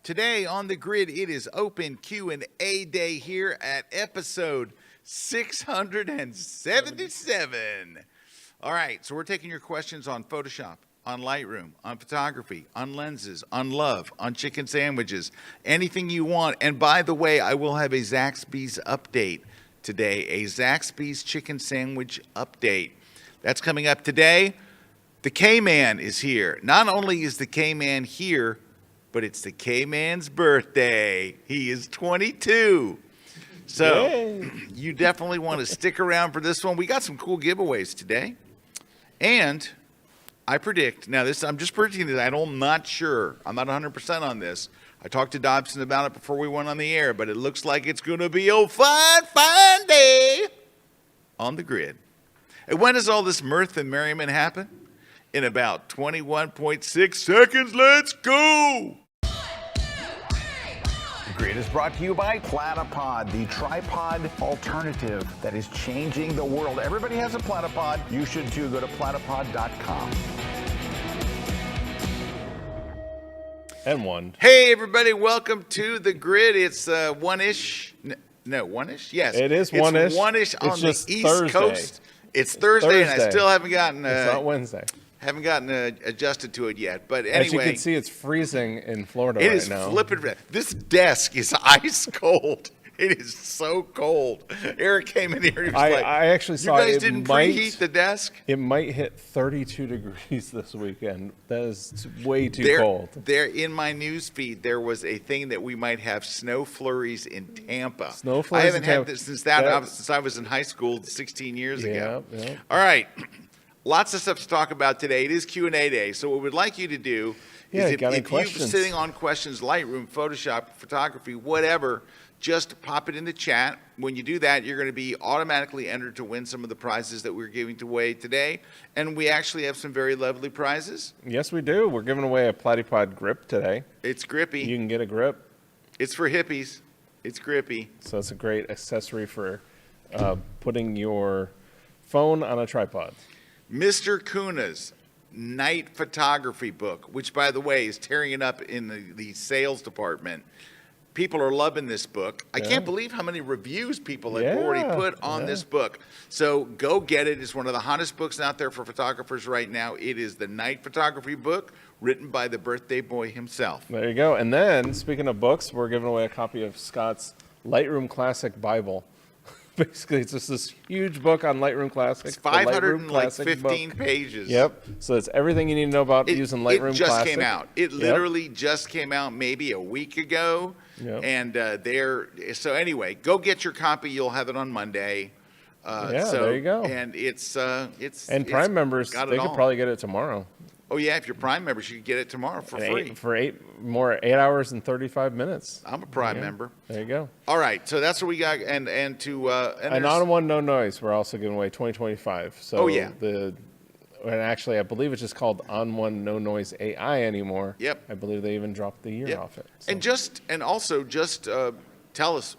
Today on the grid, it is open Q&A day here at episode 677. All right, so we're taking your questions on Photoshop, on Lightroom, on photography, on lenses, on love, on chicken sandwiches, anything you want. And by the way, I will have a Zaxby's update today, a Zaxby's chicken sandwich update. That's coming up today. The K-Man is here. Not only is the K-Man here, but it's the K-Man's birthday. He is 22. So Yay. You definitely want to stick around for this one. We got some cool giveaways today. And I predict, now this, I'm just predicting this, I'm not sure. I'm not 100% on this. I talked to Dobson about it before we went on the air, but it looks like it's going to be a fun day on the grid. And when does all this mirth and merriment happen? In about 21.6 seconds. Let's go! The Grid is brought to you by Platypod, the tripod alternative that is changing the world. Everybody has a Platypod. You should too. Go to platypod.com. And one. Hey, everybody. Welcome to the Grid. It's one-ish. No, one-ish? Yes. It is one-ish. It's one-ish on the East Thursday. Coast. It's Thursday, and I still haven't gotten... it's not Wednesday. Haven't gotten adjusted to it yet, but anyway. As you can see, it's freezing in Florida right now. It is flipping red. This desk is ice cold. It is so cold. Erik came in here. He was like, I actually saw you guys didn't preheat the desk? It might hit 32 degrees this weekend. That is way too cold. There, in my news feed, there was a thing that we might have snow flurries in Tampa. Snow flurries I haven't in Tampa. had this since I was in high school 16 years ago. Yeah. All right. Lots of stuff to talk about today. It is Q&A day, so what we'd like you to do is if you're sitting on questions, Lightroom, Photoshop, photography, whatever, just pop it in the chat. When you do that, you're going to be automatically entered to win some of the prizes that we're giving away today, and we actually have some very lovely prizes. Yes, we do. We're giving away a Platypod grip today. It's grippy. You can get a grip. It's for hippies. It's grippy. So it's a great accessory for putting your phone on a tripod. Mr. Kuna's night photography book, which, by the way, is tearing it up in the sales department. People are loving this book. I can't believe how many reviews people have already put on this book. So go get it. It's one of the hottest books out there for photographers right now. It is the night photography book written by the birthday boy himself. There you go. And then, speaking of books, we're giving away a copy of Scott's Lightroom Classic Bible. Basically, it's just this huge book on Lightroom Classic. It's 515 pages. Yep. So it's everything you need to know about using Lightroom Classic. It just came out. It literally just came out maybe a week ago. Yep. And so anyway, go get your copy. You'll have it on Monday. There you go. And it's Prime members, they could probably get it tomorrow. Oh yeah, if you're Prime members, you can get it tomorrow for free. For 8 hours and 35 minutes. I'm a Prime member. There you go. All right, so that's what we got, and on one no noise. We're also giving away 2025. So and actually, I believe it's just called On One No Noise AI anymore. Yep. I believe they even dropped the year off it. So. And also tell us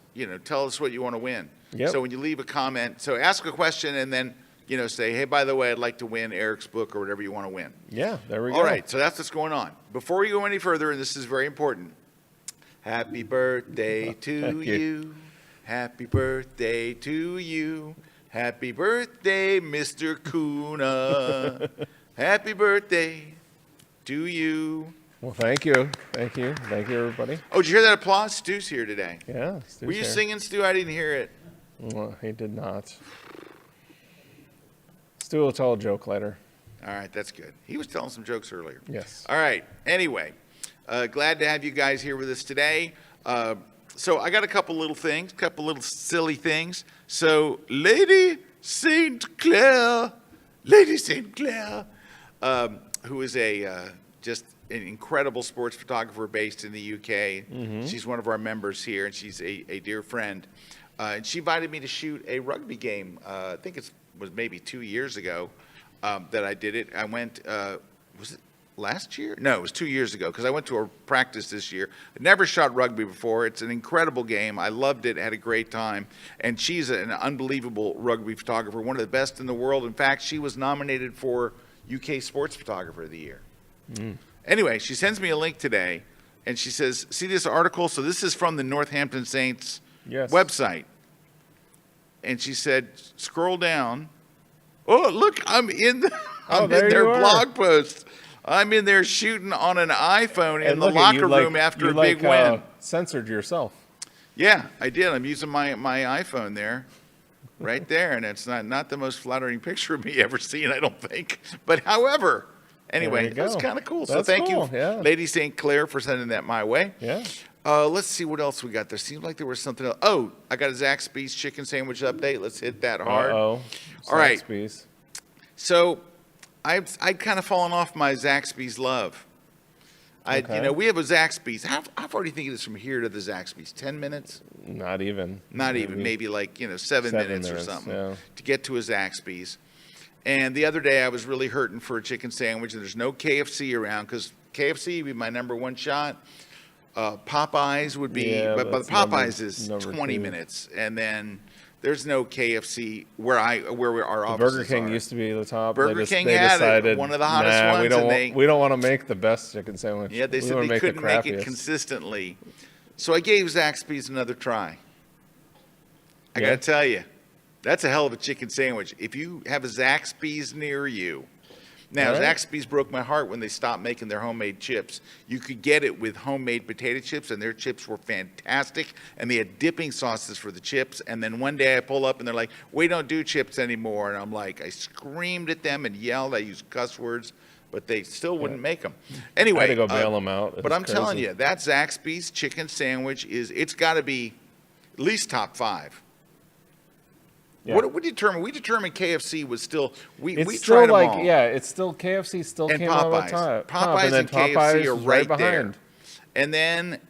what you want to win. Yep. So when you leave a comment, so ask a question and then say, hey, by the way, I'd like to win Erik's book or whatever you want to win. Yeah, there we go. All right, so that's what's going on. Before we go any further, and this is very important, happy birthday to you. Happy birthday to you. Happy birthday, Mr. Kuna. Happy birthday to you. Well, thank you. Thank you. Thank you, everybody. Oh, did you hear that applause? Stu's here today. Yeah, Stu's Were you here. singing, Stu? I didn't hear it. Well, he did not. Stu will tell a joke later. All right, that's good. He was telling some jokes earlier. Yes. All right. Anyway, glad to have you guys here with us today. So I got a couple little silly things. So Lady St. Clair, who is just an incredible sports photographer based in the UK. Mm-hmm. She's one of our members here, and she's a dear friend. And she invited me to shoot a rugby game. I think it was maybe 2 years ago that I did it. I went, was it last year? No, it was 2 years ago because I went to a practice this year. I'd never shot rugby before. It's an incredible game. I loved it, had a great time. And she's an unbelievable rugby photographer, one of the best in the world. In fact, she was nominated for UK Sports Photographer of the Year. Mm. Anyway, she sends me a link today And she says, see this article? So this is from the Northampton Saints Yes. website. And she said, scroll down. Oh, look, I'm in their blog post. I'm in there shooting on an iPhone in the locker room after a big win. Censored yourself. Yeah, I did. I'm using my iPhone there, right there, and it's not the most flattering picture of me ever seen, I don't think. But however, anyway, that's kind of cool. So thank you, Lady St. Clair, for sending that my way. Yeah. Let's see what else we got. There seemed like there was something else. Oh, I got a Zaxby's chicken sandwich update. Let's hit that hard. All right. Zaxby's. So I'd kind of fallen off my Zaxby's love. We have a Zaxby's. How far do you think it is from here to the Zaxby's? 10 minutes? Not even. Maybe like 7 minutes or something to get to a Zaxby's. And the other day I was really hurting for a chicken sandwich, and there's no KFC around because KFC would be my number one shot. Popeyes would be, but Popeyes is 20 minutes, and then there's no KFC where our offices Burger King used to be the top. Burger King had one of the hottest ones. We don't want to make the best chicken sandwich. Yeah, they said they couldn't make it consistently. So I gave Zaxby's another try. I got to tell you, that's a hell of a chicken sandwich. If you have a Zaxby's near you. Now, Zaxby's broke my heart when they stopped making their homemade chips. You could get it with homemade potato chips, and their chips were fantastic, and they had dipping sauces for the chips. And then one day I pull up, and they're like, we don't do chips anymore. And I'm like, I screamed at them and yelled. I used cuss words, but they still wouldn't make them. Anyway. I had to go bail them out. But I'm telling you, that Zaxby's chicken sandwich it's got to be at least top 5. Yeah. What did we determine? We determined KFC was still we tried them all. Yeah, it's still KFC still and came Popeyes. out on top. Popeyes and and KFC are right behind. there. And then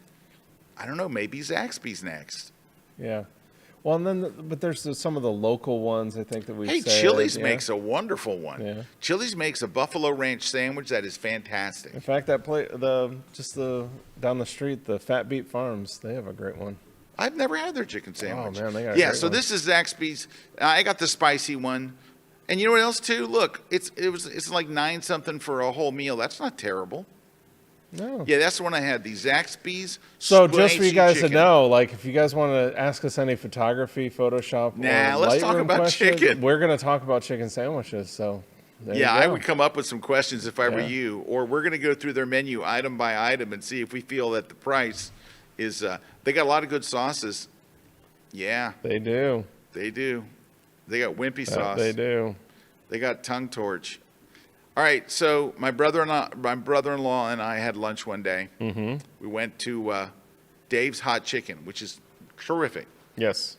I don't know, maybe Zaxby's next. Yeah. Well, and but there's some of the local ones I think that we. Hey, Chili's makes a wonderful one. Yeah. Chili's makes a buffalo ranch sandwich that is fantastic. In fact, that down the street, the Fat Beat Farms, they have a great one. I've never had their chicken sandwich. Oh, man, they got a great so one. This is Zaxby's. I got the spicy one. And you know what else, too? Look, it's like 9 something for a whole meal. That's not terrible. No. Yeah, that's the one I had, the Zaxby's. So just for you guys to know, like if you guys want to ask us any photography, Photoshop, let's talk about chicken. We're going to talk about chicken sandwiches. So I would come up with some questions if I were you. Or we're going to go through their menu item by item and see if we feel that the price is they got a lot of good sauces. Yeah. They do. They do. They got wimpy sauce. They do. They got tongue torch. All right, so my brother-in-law and I had lunch one day. Mm-hmm. We went to Dave's Hot Chicken, which is terrific. Yes.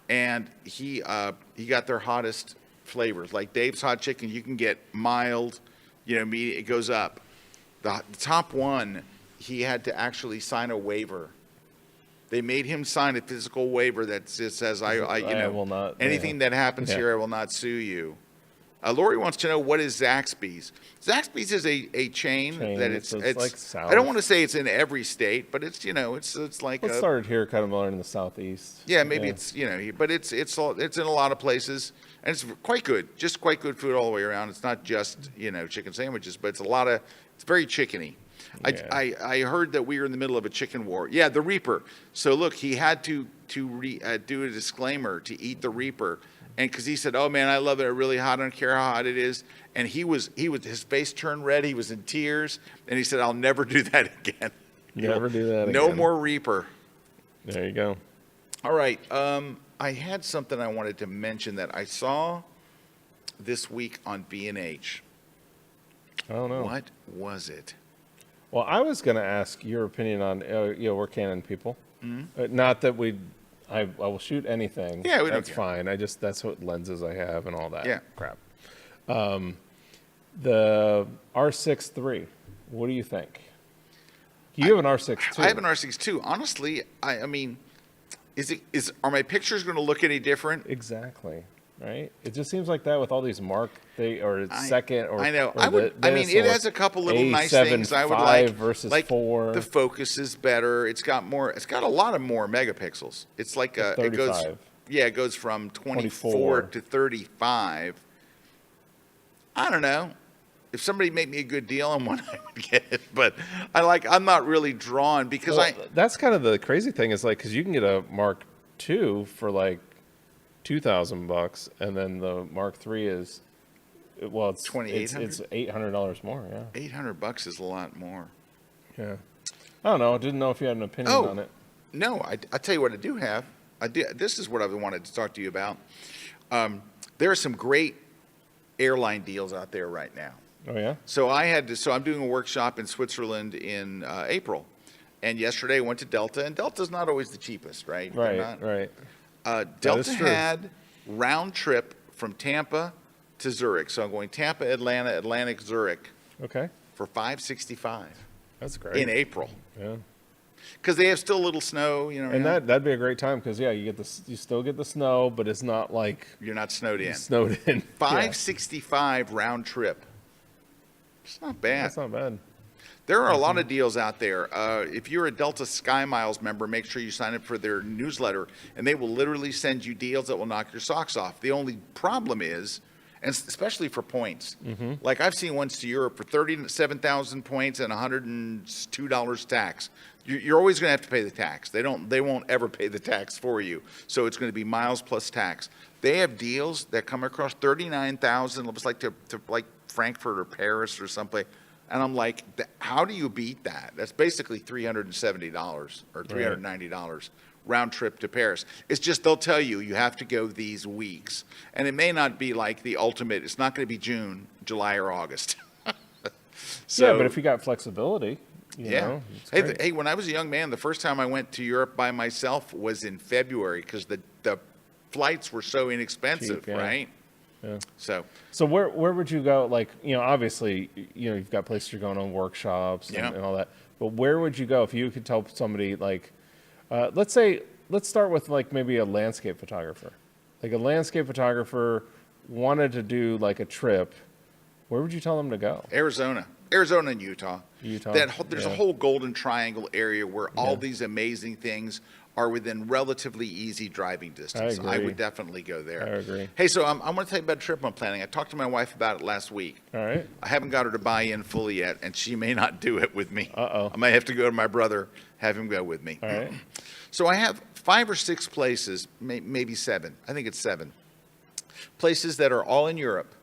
And he got their hottest flavors. Like Dave's Hot Chicken, you can get mild, medium, it goes up. The top one, he had to actually sign a waiver. They made him sign a physical waiver that says, I will not, anything that happens here, I will not sue you. Lori wants to know, what is Zaxby's? Zaxby's is a chain that it's like South. I don't want to say it's in every state, but it's it's like it started here, kind of more in the southeast. Yeah, maybe it's but it's in a lot of places, and it's quite good, just quite good food all the way around. It's not just chicken sandwiches, but it's very chickeny. Yeah. I heard that we were in the middle of a chicken war. Yeah, the Reaper. So look, he had to do a disclaimer to eat the Reaper. And because he said, "Oh man, I love it. Really hot. I don't care how hot it is." And his face turned red. He was in tears, and he said, "I'll never do that again." Never do that again. No more Reaper. There you go. All right. I had something I wanted to mention that I saw this week on B&H. I don't know. What was it? Well, I was going to ask your opinion on we're Canon people. Mm-hmm. Not that I will shoot anything. Yeah, that's fine. That's what lenses I have and all that crap. The R6 III. What do you think? You have an R6 too. I have an R6 too. Honestly, I mean, are my pictures going to look any different? Exactly. Right. It just seems like that with all these second or I know. I mean, it has a couple little nice things I would like. Versus like 4. The focus is better. It's got a lot of more megapixels. It's like it goes from 24 to 35. I don't know. if somebody made me a good deal on one, I would get it. But I'm not really drawn because that's kind of the crazy thing is like, cause you can get a Mark II for like $2,000 and then the Mark III is, well, it's $2,800. It's $800 more. Yeah. $800 is a lot more. Yeah. I don't know. I didn't know if you had an opinion on it. No, I tell you what I do have. This is what I wanted to talk to you about. There are some great airline deals out there right now. Oh yeah. So I'm doing a workshop in Switzerland in April, and yesterday I went to Delta, and Delta's not always the cheapest, right? Right. Delta had round trip from Tampa to Zurich. So I'm going Tampa, Atlanta, Atlantic, Zurich. Okay. For $565. That's great. In April. Yeah. Because they have still a little snow, And that'd be a great time because you still get the snow, but it's not like you're not snowed in. $565 round trip. It's not bad. That's not bad. There are a lot of deals out there. If you're a Delta Sky Miles member, make sure you sign up for their newsletter, and they will literally send you deals that will knock your socks off. The only problem is, and especially for points, like I've seen ones to Europe for 37,000 points and $102 tax. You're always going to have to pay the tax. They won't ever pay the tax for you. So it's going to be miles plus tax. They have deals that come across 39,000. It was like to like Frankfurt or Paris or someplace. And I'm like, how do you beat that? That's basically $370 or $390 round trip to Paris. It's just they'll tell you have to go these weeks. And it may not be like the ultimate. It's not going to be June, July, or August. So, but if you got flexibility, you know, hey, when I was a young man, the first time I went to Europe by myself was in February because the flights were so inexpensive, cheap, right? Yeah. So where would you go? Like, obviously, you've got places you're going on workshops and all that. But where would you go if you could tell somebody like, let's start with like maybe a landscape photographer. Like a landscape photographer wanted to do like a trip. Where would you tell them to go? Arizona and Utah. There's a whole Golden Triangle area where all these amazing things are within relatively easy driving distance. I would definitely go there. I agree. Hey, so I'm going to tell you about a trip I'm planning. I talked to my wife about it last week. All right. I haven't got her to buy in fully yet, and she may not do it with me. Uh-oh. I might have to go to my brother, have him go with me. All right. So I have 5 or 6 places, maybe 7. I think it's 7 places that are all in Europe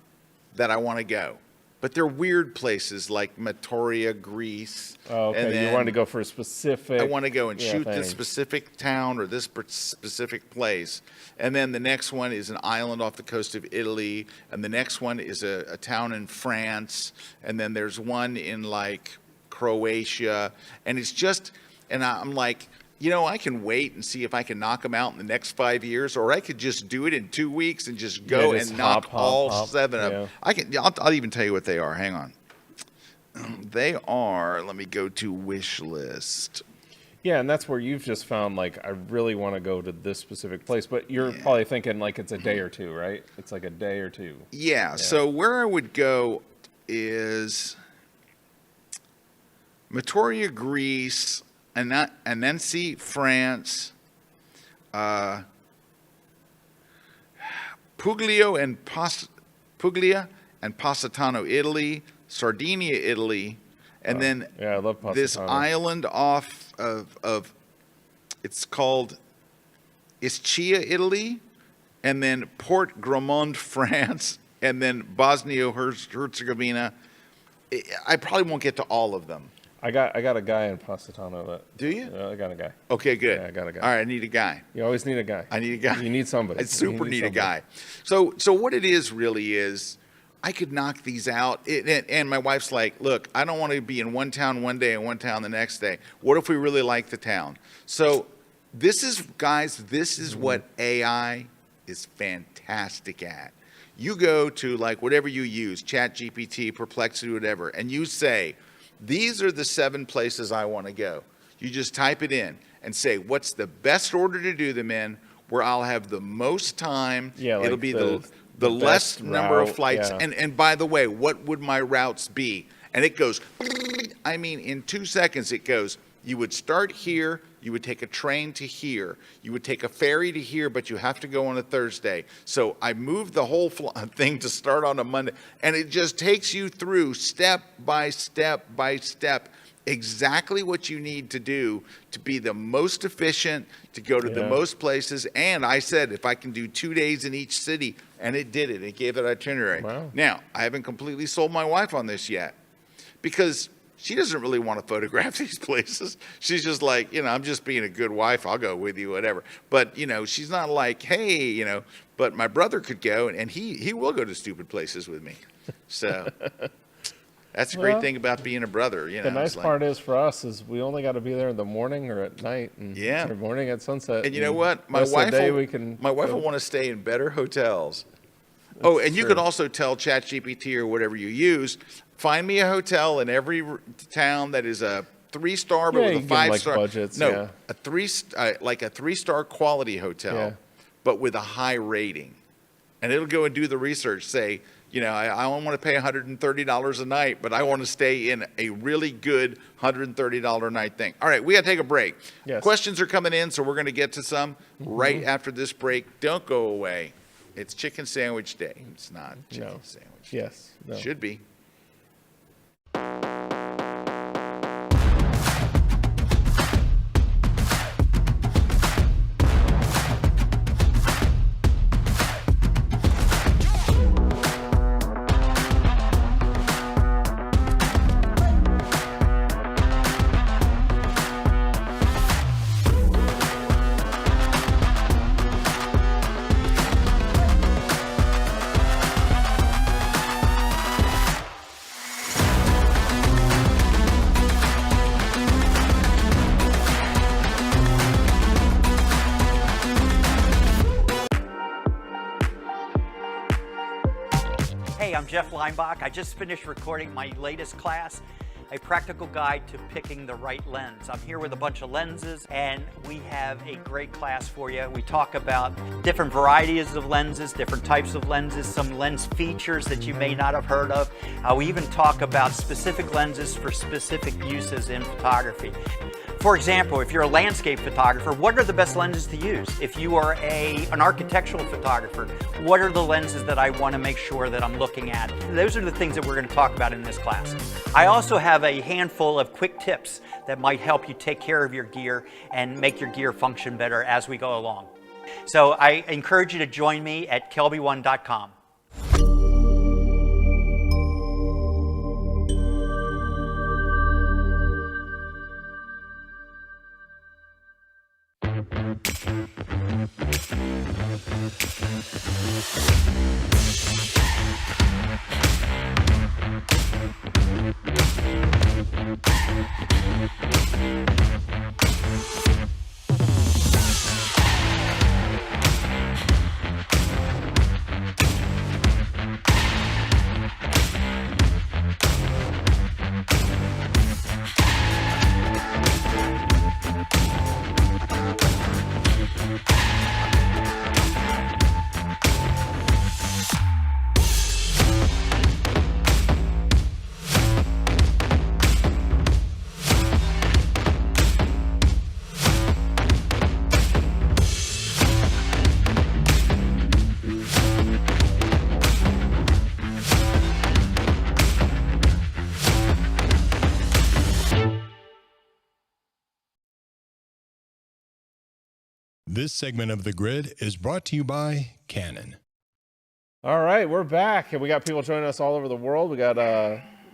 that I want to go. But they're weird places like Matoria, Greece. Oh, okay. And you wanted to go for a specific. I want to go and shoot this specific town or this specific place. And then the next one is an island off the coast of Italy. And the next one is a town in France. And then there's one in like Croatia. And it's just, and I'm like, I can wait and see if I can knock them out in the next 5 years, or I could just do it in 2 weeks and just go and knock all 7 of them. I'll even tell you what they are. Hang on. They are, let me go to wish list. Yeah, and that's where you've just found, like, I really want to go to this specific place. But you're probably thinking, like, it's a day or two, right? It's like a day or two. Yeah. So where I would go is Matoria, Greece, Annecy, France, Puglia and Positano, Italy, Sardinia, Italy, and then I love Positano. This island off of it's called Ischia, Italy, and then Port Gramont, France, and then Bosnia-Herzegovina. I probably won't get to all of them. I got a guy in Positano. Do you? I got a guy. Okay, good. Yeah, I got a guy. All right, I need a guy. You always need a guy. I need a guy. You need somebody. I super need a guy. So what it is really is, I could knock these out. And my wife's like, look, I don't want to be in one town one day and one town the next day. What if we really like the town? So this is what AI is fantastic at. You go to like whatever you use, ChatGPT, Perplexity, whatever, and you say, these are the 7 places I want to go. You just type it in and say, what's the best order to do them in, where I'll have the most time. Yeah, like it'll be the less number of flights. Yeah. And by the way, what would my routes be? And it goes, I mean, in 2 seconds, it goes, You would start here, you would take a train to here, you would take a ferry to here, but you have to go on a Thursday. So I moved the whole thing to start on a Monday, and it just takes you through step by step by step exactly what you need to do to be the most efficient, to go to the most places. And I said, if I can do 2 days in each city, and it did it. It gave that itinerary. Wow. Now, I haven't completely sold my wife on this yet because she doesn't really want to photograph these places. She's just like, I'm just being a good wife. I'll go with you, whatever. But, she's not like, hey, but my brother could go, and he will go to stupid places with me. So that's a great thing about being a brother. The nice part is for us is we only got to be there in the morning or at night. And or morning at sunset. And you know what? My wife will want to stay in better hotels. And you can also tell ChatGPT or whatever you use, find me a hotel in every town that is a 3-star, but with a 5-star. Budgets, a 3-star quality hotel, but with a high rating. And it'll go and do the research. Say, I don't want to pay $130 a night, but I want to stay in a really good $130 a night thing. All right, we got to take a break. Yes. Questions are coming in, so we're going to get to some right after this break. Don't go away. It's chicken sandwich day. It's not chicken sandwich day. Yes. No. Should be. Hey, I'm Jeff Leinbach. I just finished recording my latest class, A Practical Guide to Picking the Right Lens. I'm here with a bunch of lenses, and we have a great class for you. We talk about different varieties of lenses, different types of lenses, some lens features that you may not have heard of. We even talk about specific lenses for specific uses in photography. For example, if you're a landscape photographer, what are the best lenses to use? If you are an architectural photographer, what are the lenses that I want to make sure that I'm looking at? Those are the things that we're going to talk about in this class. I also have a handful of quick tips that might help you take care of your gear and make your gear function better as we go along. So I encourage you to join me at KelbyOne.com. This segment of The Grid is brought to you by Canon. All right, we're back, and we got people joining us all over the world. We got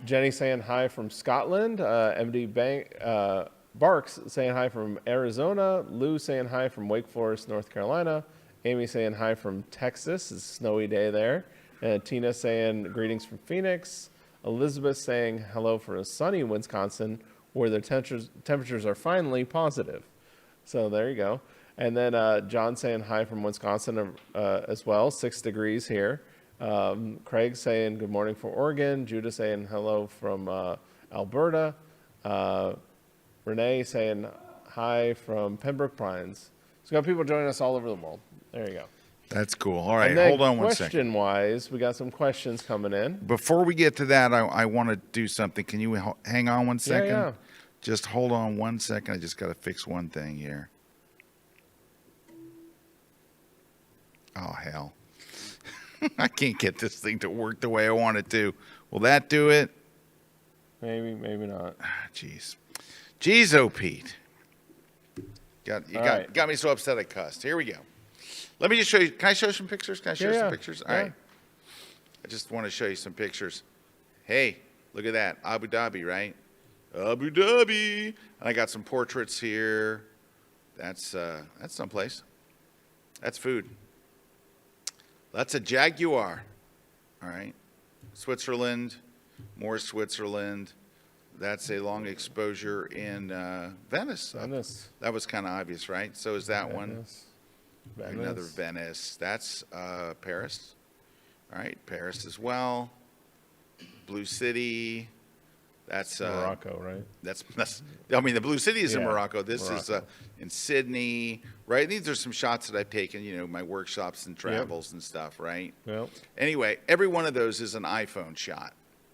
Jenny saying hi from Scotland, MD Barks saying hi from Arizona, Lou saying hi from Wake Forest, North Carolina, Amy saying hi from Texas, it's a snowy day there, and Tina saying greetings from Phoenix, Elizabeth saying hello from sunny Wisconsin, where the temperatures are finally positive. So there you go. And then John saying hi from Wisconsin as well, 6 degrees here. Craig saying good morning from Oregon. Judah saying hello from Alberta. Renee saying hi from Pembroke Pines. So we got people joining us all over the world. There you go. That's cool. All right, And then hold on one second. Question-wise, we got some questions coming in. Before we get to that, I want to do something. Can you hang on one second? Yeah. Just hold on 1 second. I just got to fix one thing here. Oh, hell. I can't get this thing to work the way I want it to. Will that do it? Maybe, maybe not. Jeez. Jeez, oh, Pete. Got me so upset I cussed. Here we go. Let me just show you. Can I show some pictures? Can I show some pictures? All right. I just want to show you some pictures. Hey, look at that. Abu Dhabi, right? Abu Dhabi. And I got some portraits here. That's someplace. That's food. That's a Jaguar. All right. Switzerland. More Switzerland. That's a long exposure in Venice. Venice. That was kind of obvious, right? So is that one. Venice. Another Venice. That's Paris. All right, Paris as well. Blue City. That's Morocco, right? That's. I mean, the Blue City is in Yeah, Morocco. This is in Sydney, right? These are some shots that I've taken. You know, my workshops and travels and stuff, right? Yep. Anyway, every one of those is an iPhone shot.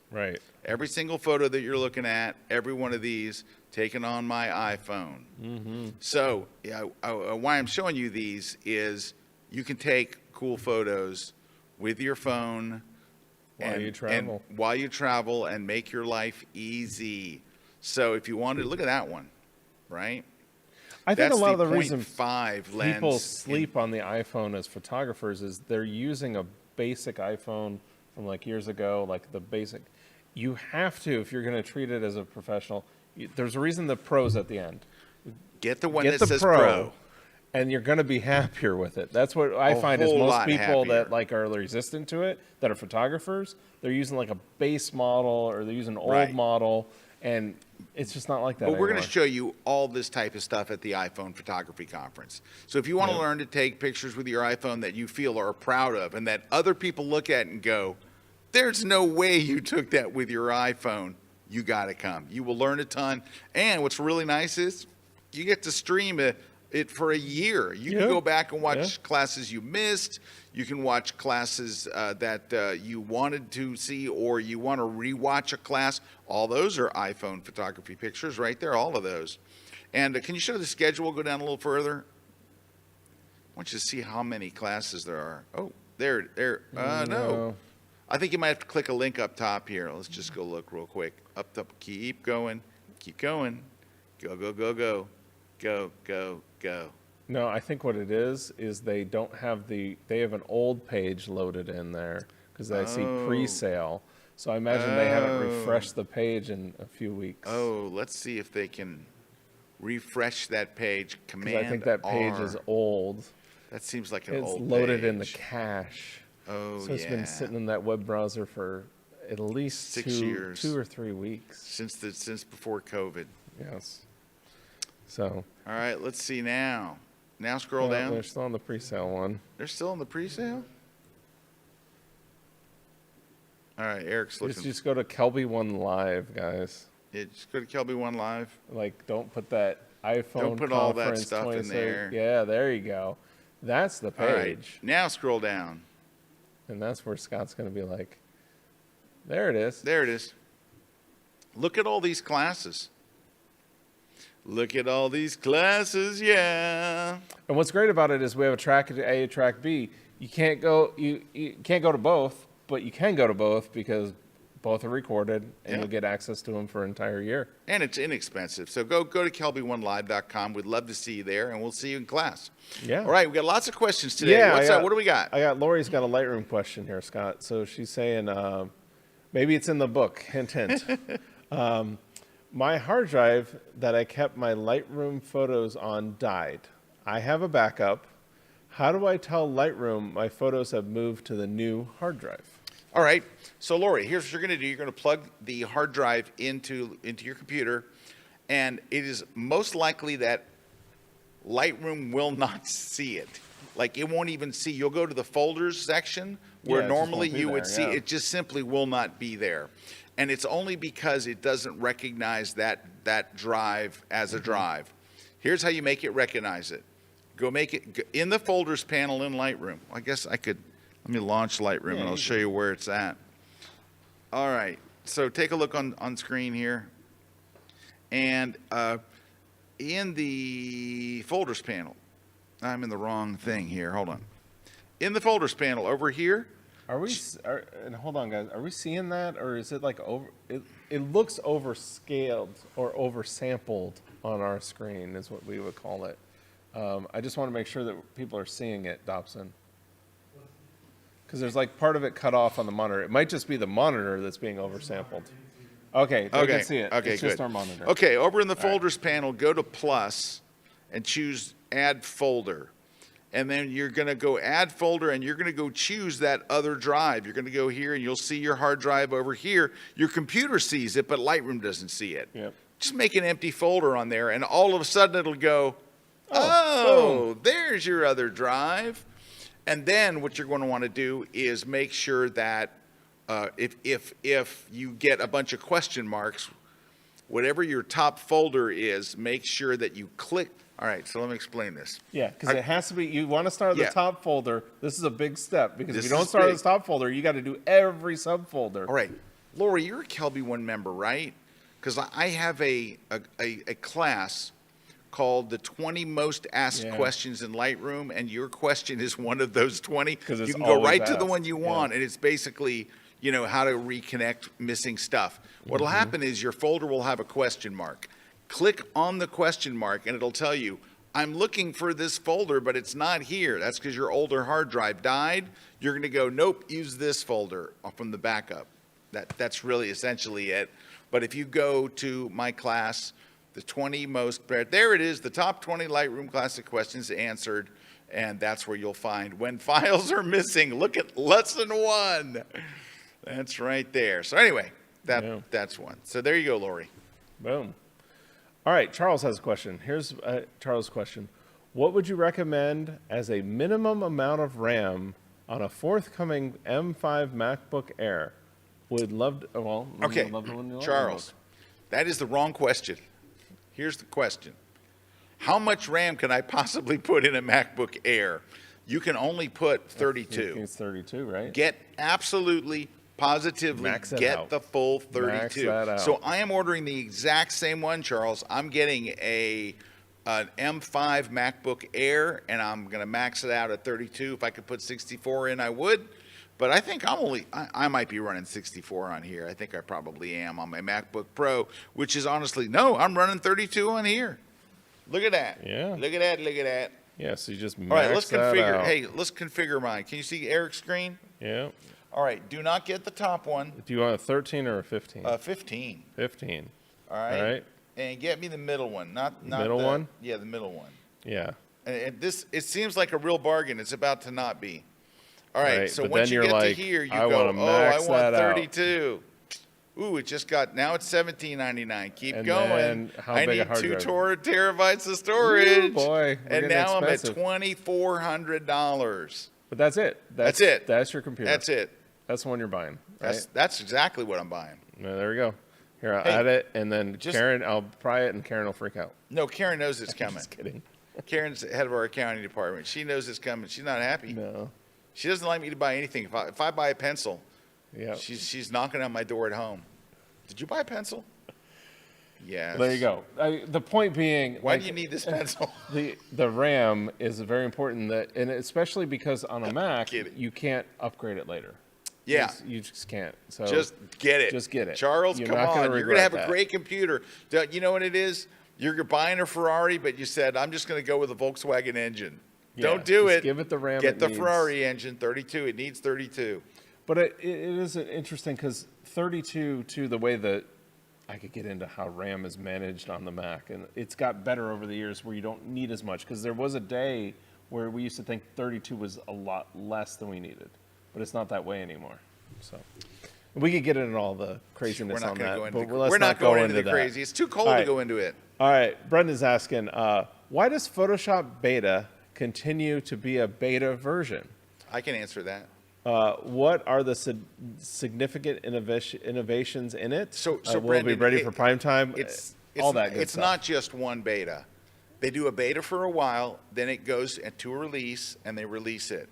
Right. Every single photo that you're looking at, every one of these taken on my iPhone. Mm-hmm. So, yeah, why I'm showing you these is you can take cool photos with your phone While you travel. and while you travel and make your life easy. So, if you wanted, look at that one, right? I think That's a lot of the 0.5 reason lens people sleep on the iPhone as photographers is they're using a basic iPhone from like years ago, like the basic. You have to, if you're going to treat it as a professional, there's a reason the Pro's at the end. Get the one Get that the says Pro, Pro. and you're going to be happier with it. That's what I A find is whole most lot people happier. that like are resistant to it, that are photographers, they're using like a base model or they're using an old Right. model, and it's just not like that But we're going to anymore. show you all this type of stuff at the iPhone Photography Conference. So if you want to learn to take pictures with your iPhone that you feel are proud of and that other people look at and go, there's no way you took that with your iPhone, you got to come. You will learn a ton. And what's really nice is you get to stream it for a year. You can go back and watch classes you missed. You can watch classes that you wanted to see, or you want to rewatch a class. All those are iPhone photography pictures right there, all of those. And can you show the schedule? Go down a little further. I want you to see how many classes there are. Oh, there. No. I think you might have to click a link up top here. Let's just go look real quick. Up, keep going. Keep going. Go, go, go, go. Go, go, go. No, I think what it is they don't have they have an old page loaded in there because I see pre-sale. So I imagine they haven't refreshed the page in a few weeks. Oh, let's see if they can refresh that page. 'Cause Command I think that page R. is old. That seems like an It's old loaded page. in the cache. Oh, So it's been sitting in that web browser for at least 6 years. 2 or 3 weeks. Since before COVID. Yes. So All right, let's see now. Now scroll down. they're still on the pre-sale one. They're still in the pre-sale? All right, Eric's looking. Just go to KelbyOne Live, guys. Yeah, just go to KelbyOne Live. Like, don't put that iPhone. Don't put all that conference stuff in 2030 there. Yeah, there you go. That's the All right, page, now scroll down. and that's where Scott's going to be like, there it is. There it is. Look at all these classes. Look at all these classes, yeah. And what's great about it is we have a track A, a track B. You can't go to both, but you can go to both because both are recorded, and you'll get access to them for an entire year. And it's inexpensive. So go to KelbyOneLive.com. We'd love to see you there, and we'll see you in class. Yeah. All right, we got lots of questions today. Yeah, What's up? What do we got? I got Lori's got a Lightroom question here, Scott. So she's saying, maybe it's in the book. Hint, hint. My hard drive that I kept my Lightroom photos on died. I have a backup. How do I tell Lightroom my photos have moved to the new hard drive? All right. So, Lori, here's what you're going to do. You're going to plug the hard drive into your computer, and it is most likely that Lightroom will not see it. Like, it won't even see. You'll go to the folders section where Yeah, it just normally won't be you would there, see. yeah. It just simply will not be there. And it's only because it doesn't recognize that drive as a drive. Here's how you make it recognize it. Go make it in the folders panel in Lightroom. I guess I could, let me launch Lightroom and I'll show you where it's at. All right, so take a look on screen here. And in the folders panel, I'm in the wrong thing here. Hold on. In the folders panel over here. And hold on, guys. Are we seeing that, or is it like over? It looks overscaled or oversampled on our screen, is what we would call it. I just want to make sure that people are seeing it, Dobson. Because there's like part of it cut off on the monitor. It might just be the monitor that's being oversampled. Okay, we can see it. Okay, it's good. just our monitor. Okay, over in the folders panel, go to plus and choose add folder. And then you're going to go add folder, and you're going to go choose that other drive. You're going to go here, and you'll see your hard drive over here. Your computer sees it, but Lightroom doesn't see it. Yep. Just make an empty folder on there, and all of a sudden it'll go, oh, there's your other drive. And then what you're going to want to do is make sure that if you get a bunch of question marks, whatever your top folder is, make sure that you click. All right, so let me explain this. Yeah, because it has to be, you want to start at the Yeah. top folder. This is a big step, because if This you don't is start big. at the top folder, you got to do every subfolder. All right, Lori, you're a KelbyOne member, right? Because I have a class called the 20 most asked questions in Lightroom, and your question is one of those 20. 'Cause it's you can go always right to the asked. one you want, and it's basically, you know, how to reconnect missing stuff. What'll happen is your folder will have a question mark. Click on the question mark, and it'll tell you, I'm looking for this folder, but it's not here. That's because your older hard drive died. You're going to go, nope, use this folder from the backup. That's really essentially it. But if you go to my class, the 20 most, there it is, the top 20 Lightroom Classic questions answered, and that's where you'll find when files are missing. Look at lesson 1. That's right there. So anyway, that's one. So there you go, Lori. Boom. All right, Charles has a question. Here's Charles' question. What would you recommend as a minimum amount of RAM on a forthcoming M5 MacBook Air? Would love to, well, Okay, love to know. Charles, that is the wrong question. Here's the question. How much RAM can I possibly put in a MacBook Air? You can only put 32. It's 32, right? Get absolutely, positively, Max it get out. the full Max 32. that out. So I am ordering the exact same one, Charles. I'm getting an M5 MacBook Air, and I'm going to max it out at 32. If I could put 64 in, I would. But I think I might be running 64 on here. I think I probably am on my MacBook Pro, which is honestly, no, I'm running 32 on here. Look at that. Yeah. Look at that, look at that. Yeah, so you just max All right, let's that configure. out. Hey, let's configure mine. Can you see Erik's screen? Yeah. All right, do not get the top one. Do you want a 13 or a 15? 15. 15. All right. All right. And get me the middle one, not Middle the, one? Yeah, the middle one. Yeah. And this, it seems like a real bargain. It's about to not be. All right. Right, So but once then you you're get to like, here, you I go, wanna oh, I max want that out. 32. Ooh, it just got, now it's $17.99. Keep And going. then how I big a need hard 2 drive? terabytes of storage. Ooh, boy, we're and getting now expensive. I'm at $2,400. But that's it. That's it. That's your computer. That's it. That's the one you're buying, right? That's exactly what I'm buying. No, there we go. Here, I'll Hey, add it, and then just- Karen, I'll pry it, and Karen will freak out. No, Karen knows it's coming. Just kidding. Karen's the head of our accounting department. She knows it's coming. She's not happy. No. She doesn't like me to buy anything. If I buy a pencil, Yeah. she's knocking on my door at home. Did you buy a pencil? Yes. There you go. The point being, Why like, do you need this pencil? the RAM is very important, and especially because on a Mac Get it. you can't upgrade it later. Yeah. You just can't. So Just get it. Just get it. Charles, You're come not gonna on. You're going regret to have that. a great computer. You know what it is? You're buying a Ferrari, but you said, I'm just going to go with a Volkswagen engine. Yeah, Don't do just it. give it the RAM Get it the needs. Ferrari engine, 32. It needs 32. But it is interesting because 32, too, the way that I could get into how RAM is managed on the Mac, and it's got better over the years where you don't need as much, because there was a day where we used to think 32 was a lot less than we needed, but it's not that way anymore. So we could get into all the craziness We're not on going to that, go into but the, let's we're not going into the that. crazy. It's too cold All to right. go into it. All right, Brendan's asking, why does Photoshop Beta continue to be a beta version? I can answer that. What are the significant innovations in it? So will Brendan, be ready it- for prime time. All that good It's stuff. not just one beta. They do a beta for a while, then it goes to a release, and they release it.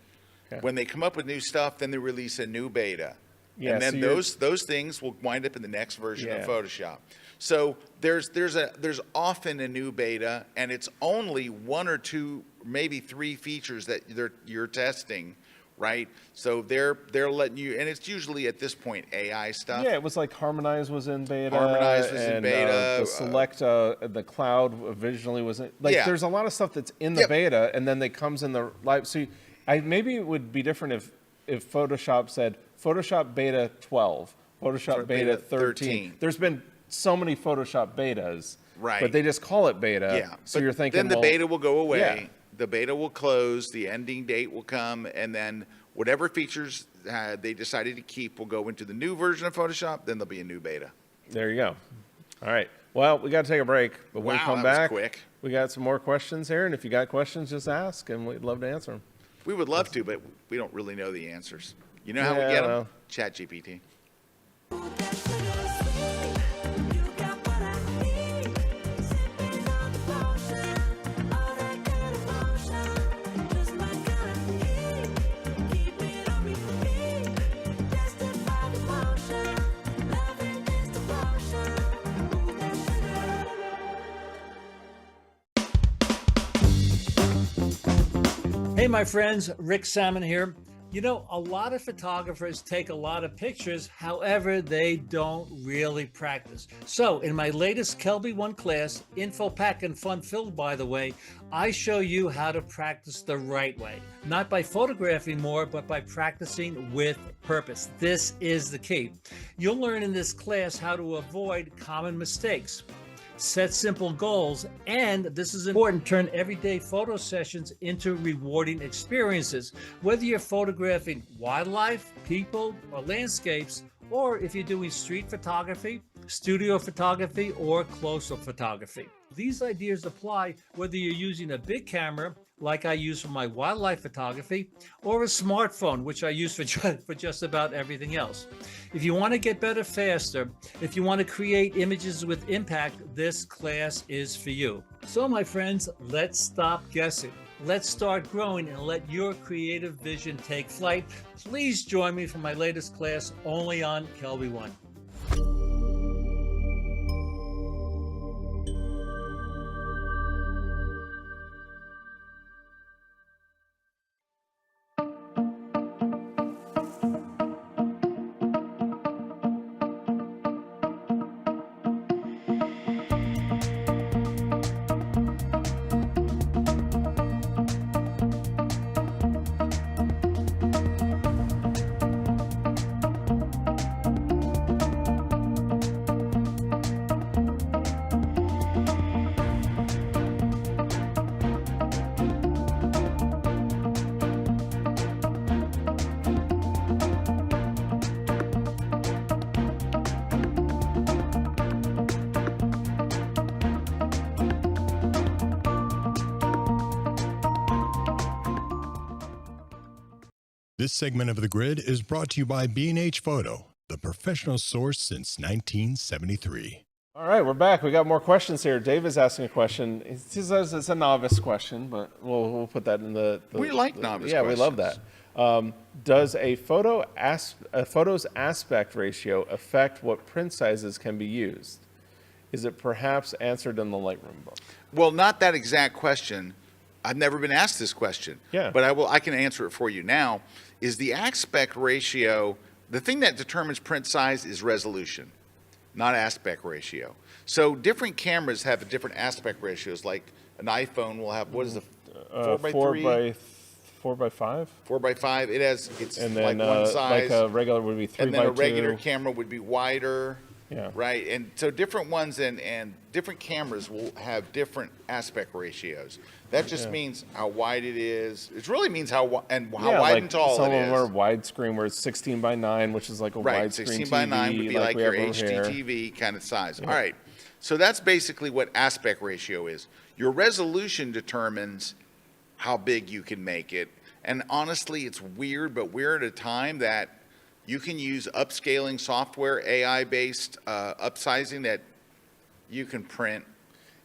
Okay. When they come up with new stuff, then they release a new beta. Yeah, and then so those things will wind up in the next version of Yeah. Photoshop. So there's often a new beta, and it's only one or two, maybe three features that you're testing, right? So they're letting you, and it's usually at this point AI stuff. Yeah, it was like Harmonize was in beta. Harmonize was in and, beta, the Select, the Cloud visually was in. Like, Yeah. there's a lot of stuff that's in the Yep. beta, and then they comes in the live. So maybe it would be different if Photoshop said Photoshop Beta 12, Photoshop Beta 13. There's been so many Photoshop betas, Right. but they just call it beta. Yeah. So but you're thinking, then the well, beta will go away. Yeah. The beta will close. The ending date will come, and then whatever features they decided to keep will go into the new version of Photoshop. Then there'll be a new beta. There you go. All right. Well, we got to take a break, but when we Wow, come that was back, quick. we got some more questions here, and if you got questions, just ask, and we'd love to answer them. We would love to, but we don't really know the answers. You know how Yeah, we get them? well. ChatGPT. Hey, my friends, Rick Salmon here. You know, a lot of photographers take a lot of pictures, however, they don't really practice. So in my latest KelbyOne class, info pack and fun filled, by the way, I show you how to practice the right way. Not by photographing more, but by practicing with purpose. This is the key. You'll learn in this class how to avoid common mistakes, set simple goals, and this is important, turn everyday photo sessions into rewarding experiences. Whether you're photographing wildlife, people, or landscapes, or if you're doing street photography, studio photography, or close-up photography. These ideas apply whether you're using a big camera, like I use for my wildlife photography, or a smartphone, which I use for just about everything else. If you want to get better faster, if you want to create images with impact, this class is for you. So my friends, let's stop guessing. Let's start growing and let your creative vision take flight. Please join me for my latest class only on KelbyOne. This segment of The Grid is brought to you by B&H Photo, the professional source since 1973. All right, we're back. We got more questions here. Dave is asking a question. He says it's a novice question, but we'll put that in the We like novice Yeah, we love questions. that. Does a photo's aspect ratio affect what print sizes can be used? Is it perhaps answered in the Lightroom book? Well, not that exact question. I've never been asked this question. Yeah. But I can answer it for you now. Is the aspect ratio, the thing that determines print size is resolution, not aspect ratio. So different cameras have different aspect ratios. Like an iPhone will have, what is the 4x3? 4x5? 4x5. It's And like then one size. like a regular would be 3x2. And then a regular camera would be wider. Yeah. Right. And so different ones and different cameras will have different aspect ratios. That just means how wide it is. It really means how wide like and tall some it of is. them are widescreen where it's 16:9, which is like a Right. widescreen 16 TV, by 9 would be like we your have over here. HDTV kind of size. All right. So that's basically what aspect ratio is. Your resolution determines how big you can make it. And honestly, it's weird, but we're at a time that you can use upscaling software, AI-based upsizing that you can print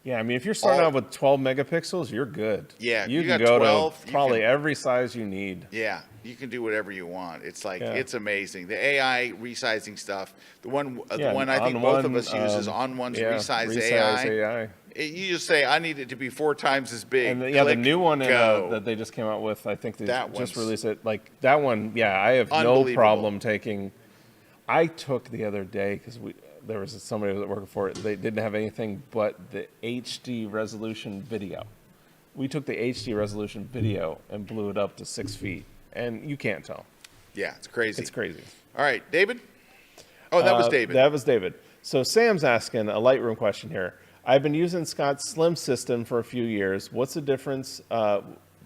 Yeah, I mean, if you're starting All- out with 12 megapixels, you're good. Yeah, you you can got go 12, to you probably can- every size you need. Yeah, you can do whatever you want. It's like Yeah. it's amazing. The AI resizing stuff. The one Yeah, the one I think On both of One, us use is On One's yeah, Resize Resize AI. AI. You just say I need it to be 4 times as big. And the Click, new one go. that they just came out with, I think they That just one's- released it. Like that one, yeah, I have no Unbelievable. problem taking. I took the other day because there was somebody that was working for it. They didn't have anything but the HD resolution video. We took the HD resolution video and blew it up to 6 feet, and you can't tell. Yeah, it's crazy. It's crazy. All right, David. Oh, that was David. That was David. So Sam's asking a Lightroom question here. I've been using Scott's Slim system for a few years. What's the difference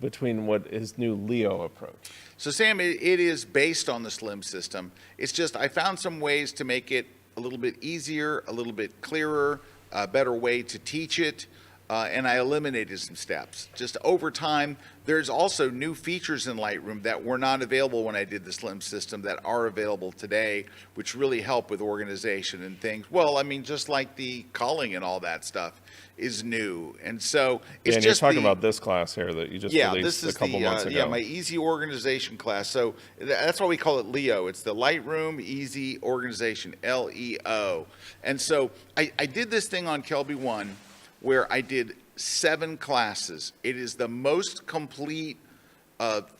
between what his new Leo approach? So Sam, it is based on the Slim system. It's just I found some ways to make it a little bit easier, a little bit clearer, a better way to teach it, and I eliminated some steps. Just over time, there's also new features in Lightroom that were not available when I did the Slim system that are available today, which really help with organization and things. Well, I mean, just like the culling and all that stuff is new. And so it's And you're just talking about this class here that you just released this is a couple months ago. my Easy Organization class. So that's why we call it Leo. It's the Lightroom Easy Organization, LEO. And so I did this thing on KelbyOne where I did 7 classes. It is the most complete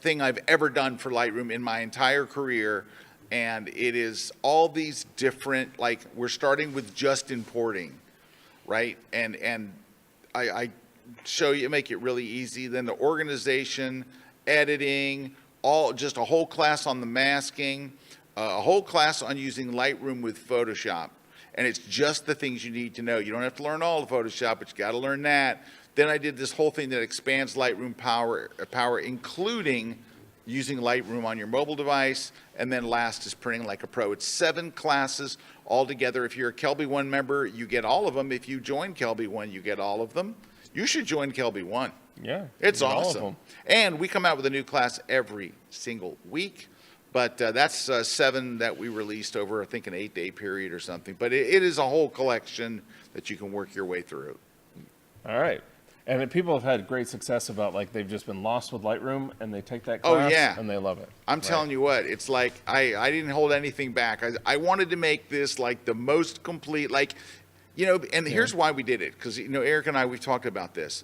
thing I've ever done for Lightroom in my entire career. And it is all these different, like we're starting with just importing, right? And I show you, make it really easy. Then the organization, editing, just a whole class on the masking, a whole class on using Lightroom with Photoshop. And it's just the things you need to know. You don't have to learn all of Photoshop, but you got to learn that. Then I did this whole thing that expands Lightroom power, including using Lightroom on your mobile device. And then last is printing like a pro. It's 7 classes altogether. If you're a KelbyOne member, you get all of them. If you join KelbyOne, you get all of them. You should join KelbyOne. Yeah. It's you get all of awesome. them. And we come out with a new class every single week. But that's 7 that we released over, I think, an 8-day period or something. But it is a whole collection that you can work your way through. All right. And people have had great success about, like, they've just been lost with Lightroom, and they take that Oh, class, yeah. and they love it. I'm telling you what, it's like I didn't hold anything back. I wanted to make this like the most complete, like, you know, and here's why we did it. Because, you know, Erik and I, we've talked about this.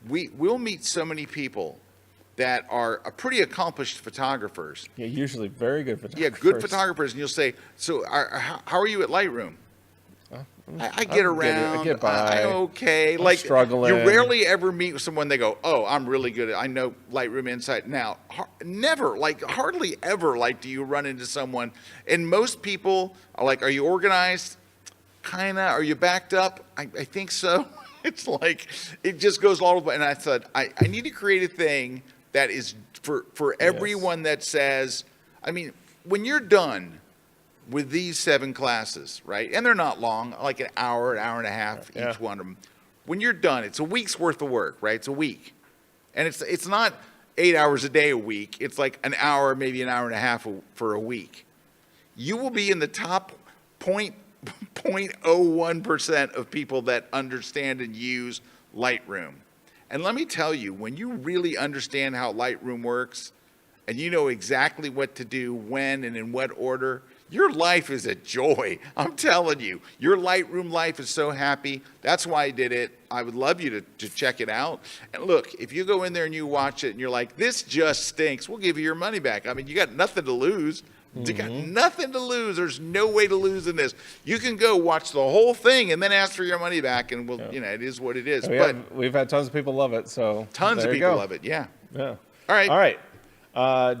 We'll meet so many people that are pretty accomplished photographers. Yeah, usually very good photographers. Yeah, good photographers. And you'll say, so how are you at Lightroom? I get around. I get by. Okay. I'm Like, struggling. you rarely ever meet someone, they go, oh, I'm really good at, I know Lightroom inside. Now, never, like hardly ever, like, do you run into someone, and most people are like, are you organized? Kinda. Are you backed up? I think so. It's like, it just goes all the way. And I thought, I need to create a thing that is for everyone that says, I mean, when you're done with these 7 classes, right? And they're not long, like an hour and a half, each one of them. When you're done, it's a week's worth of work, right? It's a week. And it's not 8 hours a day a week. It's like an hour, maybe an hour and a half for a week. You will be in the top 0.01% of people that understand and use Lightroom. And let me tell you, when you really understand how Lightroom works, and you know exactly what to do, when and in what order, your life is a joy. I'm telling you, your Lightroom life is so happy. That's why I did it. I would love you to check it out. And look, if you go in there and you watch it and you're like, this just stinks, we'll give you your money back. I mean, you got nothing to lose. You got nothing to lose. There's no way to lose in this. You can go watch the whole thing and then ask for your money back, and we'll, you know, it is what it is. We've had tons of people love it, so Tons of there you people go. love it, yeah. Yeah. All right. All right.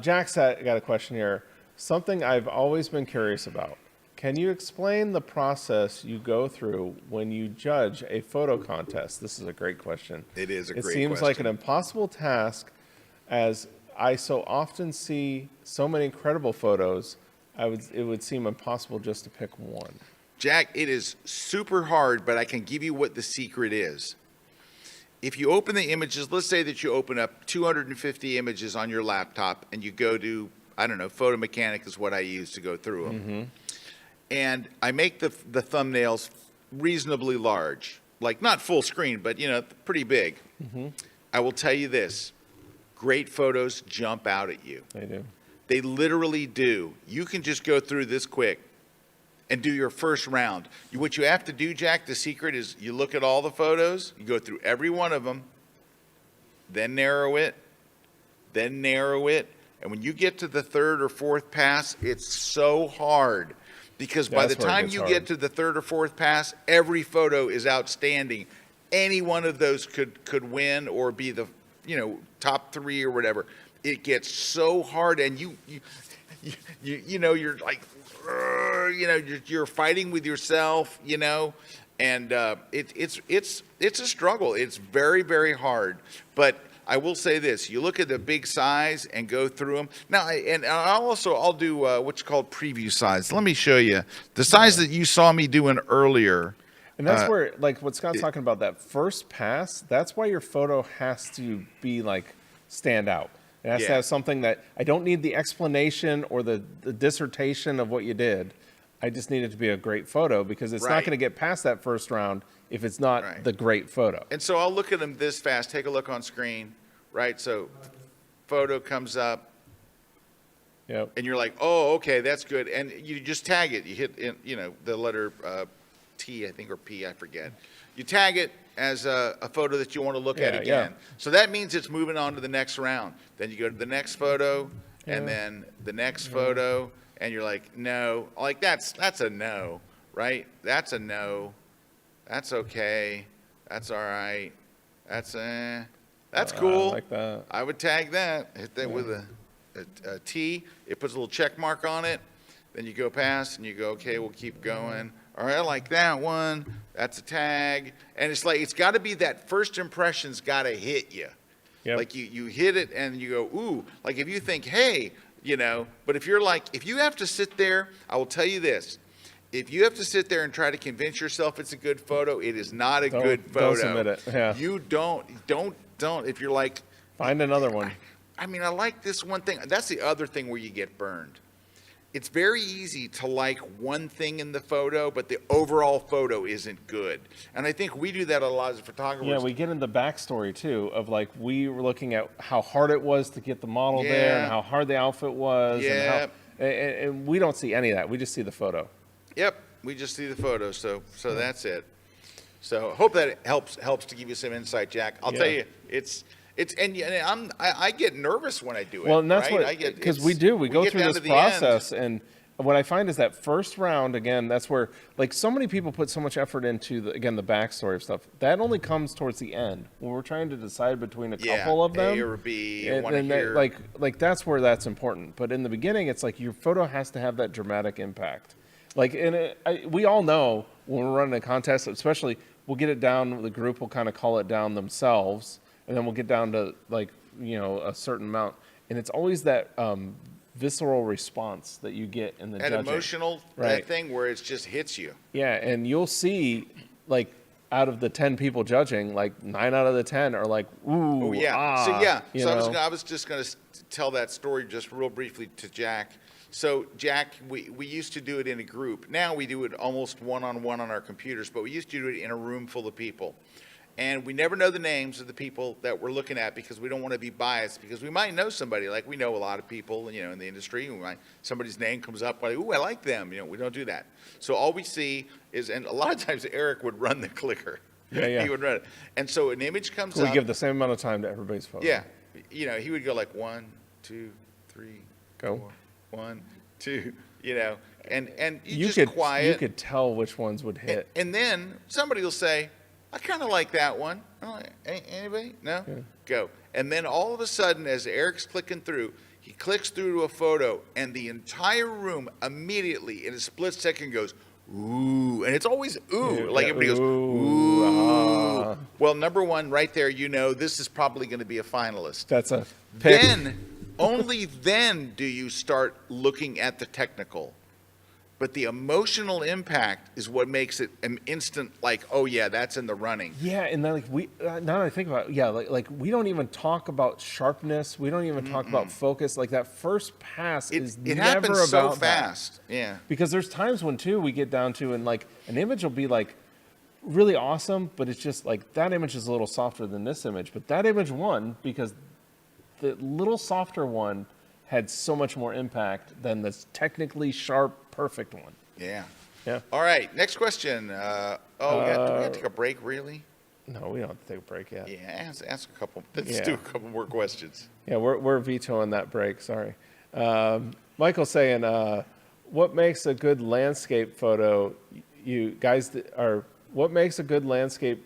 Jack's got a question here. Something I've always been curious about. Can you explain the process you go through when you judge a photo contest? This is a great question. It is a great It seems like an question. impossible task, as I so often see so many incredible photos. It would seem impossible just to pick one. Jack, it is super hard, but I can give you what the secret is. If you open the images, let's say that you open up 250 images on your laptop and you go to, I don't know, Photo Mechanic is what I use to go through them. And I make the thumbnails reasonably large, like not full screen, but pretty big. I will tell you this, great photos jump out at you. They do. They literally do. You can just go through this quick and do your first round. What you have to do, Jack, the secret is you look at all the photos, you go through every one of them, then narrow it, and when you get to the third or fourth pass, it's so hard because by the That's where it time gets you hard. get to the third or fourth pass, every photo is outstanding. Any one of those could win or be the top 3 or whatever. It gets so hard, and you're like, you're fighting with yourself, and it's a struggle. It's very, very hard. But I will say this: you look at the big size and go through them. Now, I'll do what's called preview size. Let me show you the size that you saw me doing earlier. And that's where, like what Scott's talking about, that first pass, that's why your photo has to be like stand out. It has to have something that I don't need the explanation or the dissertation of what you did. I just need it to be a great photo because it's not going to get past that first round if it's not the great photo. And so I'll look at them this fast. Take a look on screen, right? So photo comes up. Yep. And you're like, oh, okay, that's good. And you just tag it. You hit, the letter T, I think, or P, I forget. You tag it as a photo that you want to look at again. So that means it's moving on to the next round. Then you go to the next photo, and then the next photo, and you're like, no. Like, that's a no, right? That's a no. That's okay. That's all right. That's cool. I like that. I would tag that. Hit that with a T. It puts a little check mark on it. Then you go past, and you go, okay, we'll keep going. All right, I like that one. That's a tag. And it's like, it's got to be that first impression's got to hit you. Yep. Like you hit it and you go, ooh. Like if you think, hey, but if you're like, if you have to sit there, I will tell you this. If you have to sit there and try to convince yourself it's a good photo, it is not a good photo. Don't submit it. Yeah. You don't. If you're like, Find another one. I like this one thing. That's the other thing where you get burned. It's very easy to like one thing in the photo, but the overall photo isn't good. And I think we do that a lot as photographers. Yeah, we get into the backstory too of like we were looking at how hard it was to get the model there and how hard the outfit was. Yeah. And we don't see any of that. We just see the photo. Yep, we just see the photo. So that's it. So I hope that helps to give you some insight, Jack. I'll tell you, I get nervous when I do it. Well, and that's right? because we go through this process, and what I find is that first round, again, that's where like so many people put so much effort into the backstory of stuff. That only comes towards the end when we're trying to decide between a couple of them. A or B. Like that's where that's important. But in the beginning, it's like your photo has to have that dramatic impact. Like we all know when we're running a contest, especially we'll get it down. The group will kind of call it down themselves. And then we'll get down to like, a certain amount. And it's always that visceral response that you get in the judging. That emotional that thing where it just hits you. Yeah, and you'll see like out of the 10 people judging, like 9 out of the 10 are like, ooh, oh, yeah. ah. So I was just going to tell that story just real briefly to Jack. So Jack, we used to do it in a group. Now we do it almost one-on-one on our computers, but we used to do it in a room full of people. And we never know the names of the people that we're looking at because we don't want to be biased, because we might know somebody. Like we know a lot of people, in the industry. Somebody's name comes up, like, ooh, I like them. We don't do that. So all we see is, and a lot of times Erik would run the clicker. Yeah. He would run it. And so an image comes We up. give the same amount of time to everybody's photo. Yeah. He would go like 1, 2, 3, Go. 4, 1, 2, and You just could quiet. You could tell which ones would hit. And then somebody will say, I kind of like that one. Anybody? No? Yeah. Go. And then all of a sudden, as Erik's clicking through, he clicks through to a photo, and the entire room immediately, in a split second, goes, ooh. And it's always ooh. Like everybody goes, ooh. Well, number one, right there, this is probably going to be a finalist. That's a pick. Only then do you start looking at the technical. But the emotional impact is what makes it an instant, like, oh yeah, that's in the running. Yeah, and then now that I think about it, like we don't even talk about sharpness. We don't even talk about focus. Like that first pass is it never happens about so fast. that. Yeah. Because there's times when too we get down to, and like an image will be like really awesome, but it's just like that image is a little softer than this image. But that image won because the little softer one had so much more impact than this technically sharp, perfect one. Yeah. Yeah. All right, next question. Do we have to take a break, really? No, we don't have to take a break yet. Yeah, ask a couple. Let's Yeah. do a couple more questions. Yeah, we're vetoing that break. Sorry. Michael's saying, what makes a good landscape photo? You guys what makes a good landscape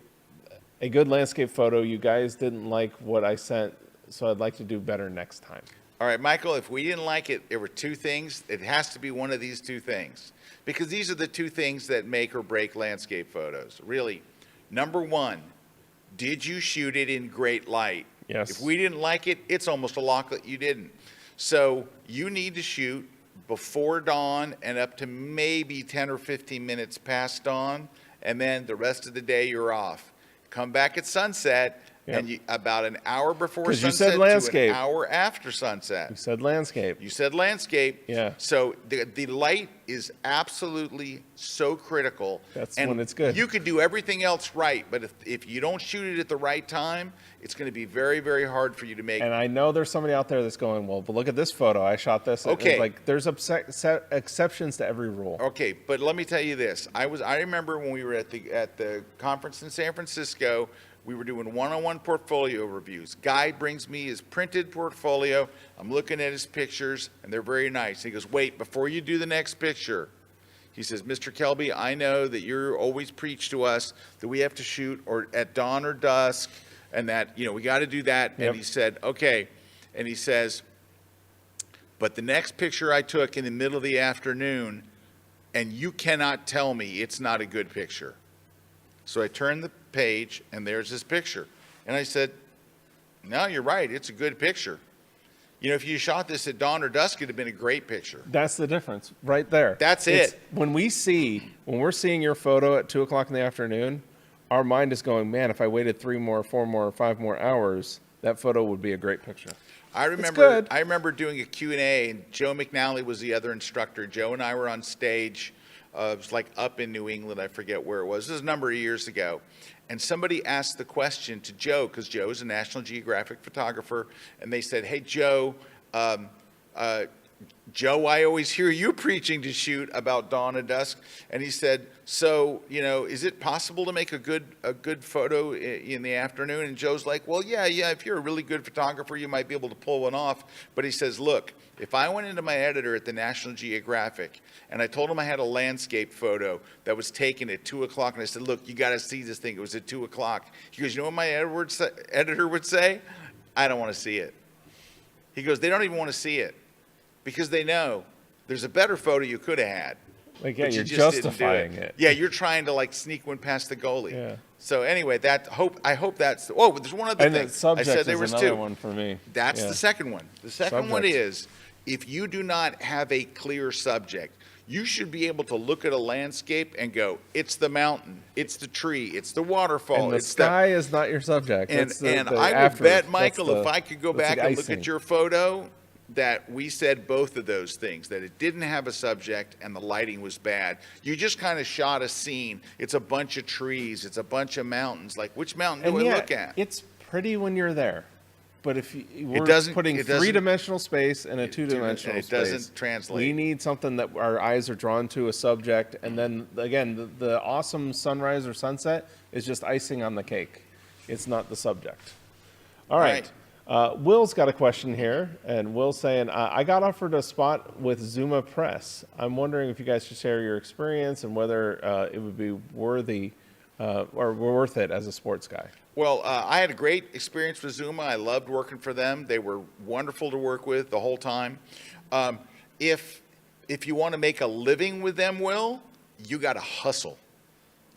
photo? You guys didn't like what I sent, so I'd like to do better next time. All right, Michael, if we didn't like it, there were two things. It has to be one of these two things, because these are the two things that make or break landscape photos. Really, number one, did you shoot it in great light? Yes. If we didn't like it, it's almost a lock that you didn't. So you need to shoot before dawn and up to maybe 10 or 15 minutes past dawn, and then the rest of the day you're off. Come back at sunset. Yep. And about an hour before 'Cause you sunset said landscape. to an hour after sunset. You said landscape. You said landscape. Yeah. So the light is absolutely so critical. That's and when it's good. You could do everything else right, but if you don't shoot it at the right time, it's going to be very, very hard for you to make. And I know there's somebody out there that's going, well, but look at this photo. I shot this. Okay. It's like there's exceptions to every rule. Okay, but let me tell you this. I remember when we were at the conference in San Francisco, we were doing one-on-one portfolio reviews. Guy brings me his printed portfolio. I'm looking at his pictures, and they're very nice. He goes, wait, before you do the next picture, he says, Mr. Kelby, I know that you're always preach to us that we have to shoot or at dawn or dusk, and that, we got to do that. Yep. And he said, okay. And he says, but the next picture I took in the middle of the afternoon, and you cannot tell me it's not a good picture. So I turned the page, and there's this picture. And I said, no, you're right. It's a good picture. If you shot this at dawn or dusk, it'd have been a great picture. That's the difference right there. That's It's- it. When we're seeing your photo at 2 o'clock in the afternoon, our mind is going, man, if I waited 3 more, 4 more, 5 more hours, that photo would be a great picture. I remember doing a Q&A, and Joe McNally was the other instructor. Joe and I were on stage. It was like up in New England. I forget where it was. This was a number of years ago. And somebody asked the question to Joe, because Joe is a National Geographic photographer, and they said, hey, Joe, I always hear you preaching to shoot about dawn and dusk. And he said, so, is it possible to make a good photo in the afternoon? And Joe's like, well, yeah, if you're a really good photographer, you might be able to pull one off. But he says, look, if I went into my editor at the National Geographic and I told him I had a landscape photo that was taken at 2 o'clock, and I said, look, you got to see this thing. It was at 2 o'clock. He goes, you know what my editor would say? I don't want to see it. He goes, they don't even want to see it because they know there's a better photo you could have had. Like, yeah, but you're you just justifying didn't do it. Yeah, you're trying to sneak one past the goalie. Yeah. So anyway, I hope that's. Oh, there's one other And thing. the subject I said there is was another two. one for me. That's Yeah. the second one. The second one Subject. is if you do not have a clear subject, you should be able to look at a landscape and go, it's the mountain, it's the tree, it's the waterfall, And the it's sky is not your subject. and It's the I after- would bet, that's Michael, if the- I could go that's back the and look icing. at your photo, that we said both of those things, that it didn't have a subject and the lighting was bad. You just kind of shot a scene. It's a bunch of trees. It's a bunch of mountains. Like, which mountain do I look at? It's pretty when you're there. But if we're doesn't- putting it doesn't- three-dimensional space and a two-dimensional it space, doesn't translate. We need something that our eyes are drawn to, a subject, and then, again, the awesome sunrise or sunset is just icing on the cake. It's not the subject. All right. Will's got a question here, and Will's saying, I got offered a spot with Zuma Press. I'm wondering if you guys should share your experience and whether it would be worthy or worth it as a sports guy. Well, I had a great experience with Zuma. I loved working for them. They were wonderful to work with the whole time. If you want to make a living with them, Will, you got to hustle.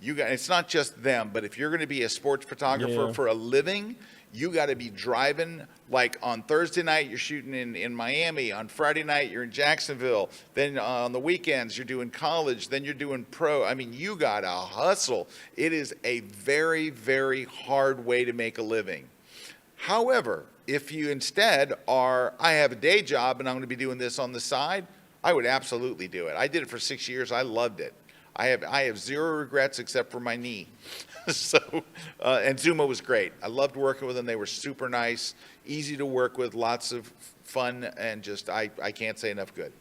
It's not just them, but if you're going to be a sports photographer for a living, you got to be driving. Like on Thursday night, you're shooting in Miami. On Friday night, you're in Jacksonville. Then on the weekends, you're doing college. Then you're doing pro. I mean, you got to hustle. It is a very, very hard way to make a living. However, if you instead I have a day job and I'm going to be doing this on the side, I would absolutely do it. I did it for 6 years. I loved it. I have zero regrets except for my knee. So, and Zuma was great. I loved working with them. They were super nice, easy to work with, lots of fun, and just I can't say enough good.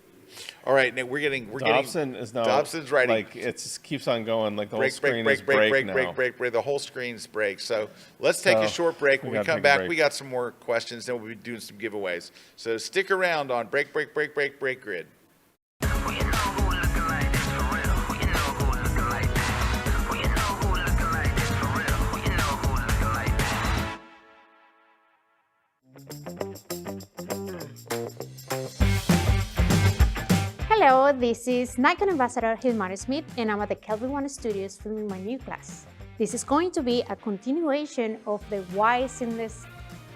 All right, now Dobson's writing. Like it just keeps on going. Like the whole break, screen break, is break, now. break. The whole screen's break. So let's take a short break. When we come back, we got some more questions. Then we'll be doing some giveaways. So stick around on Break Grid. Hello, this is Nikon Ambassador Hilmar Smith, and I'm at the KelbyOne Studios filming my new class. This is going to be a continuation of the why seamless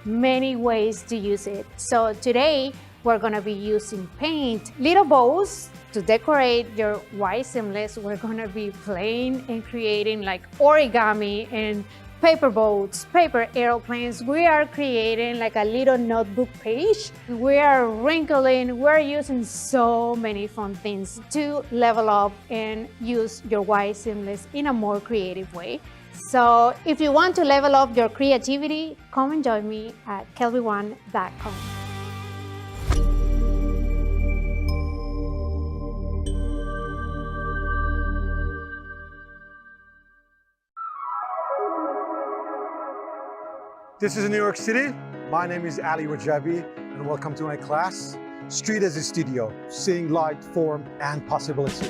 many ways to use it. So today we're going to be using paint, little bows to decorate your why seamless. We're going to be playing and creating like origami and paper boats, paper airplanes. We are creating like a little notebook page. We are wrinkling. We're using so many fun things to level up and use your why seamless in a more creative way. So if you want to level up your creativity, come and join me at KelbyOne.com. This is New York City. My name is Ali Rajabi, and welcome to my class, Street as a Studio, Seeing Light, Form, and Possibility.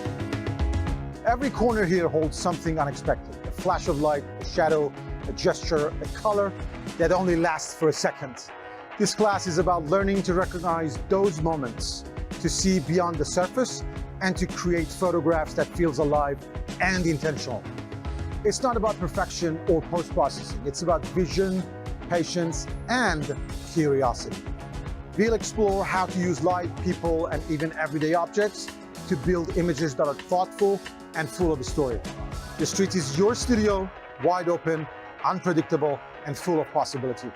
Every corner here holds something unexpected, a flash of light, a shadow, a gesture, a color that only lasts for a second. This class is about learning to recognize those moments, to see beyond the surface, and to create photographs that feels alive and intentional. It's not about perfection or post-processing. It's about vision, patience, and curiosity. We'll explore how to use light, people, and even everyday objects to build images that are thoughtful and full of a story. The street is your studio, wide open, unpredictable, and full of possibility.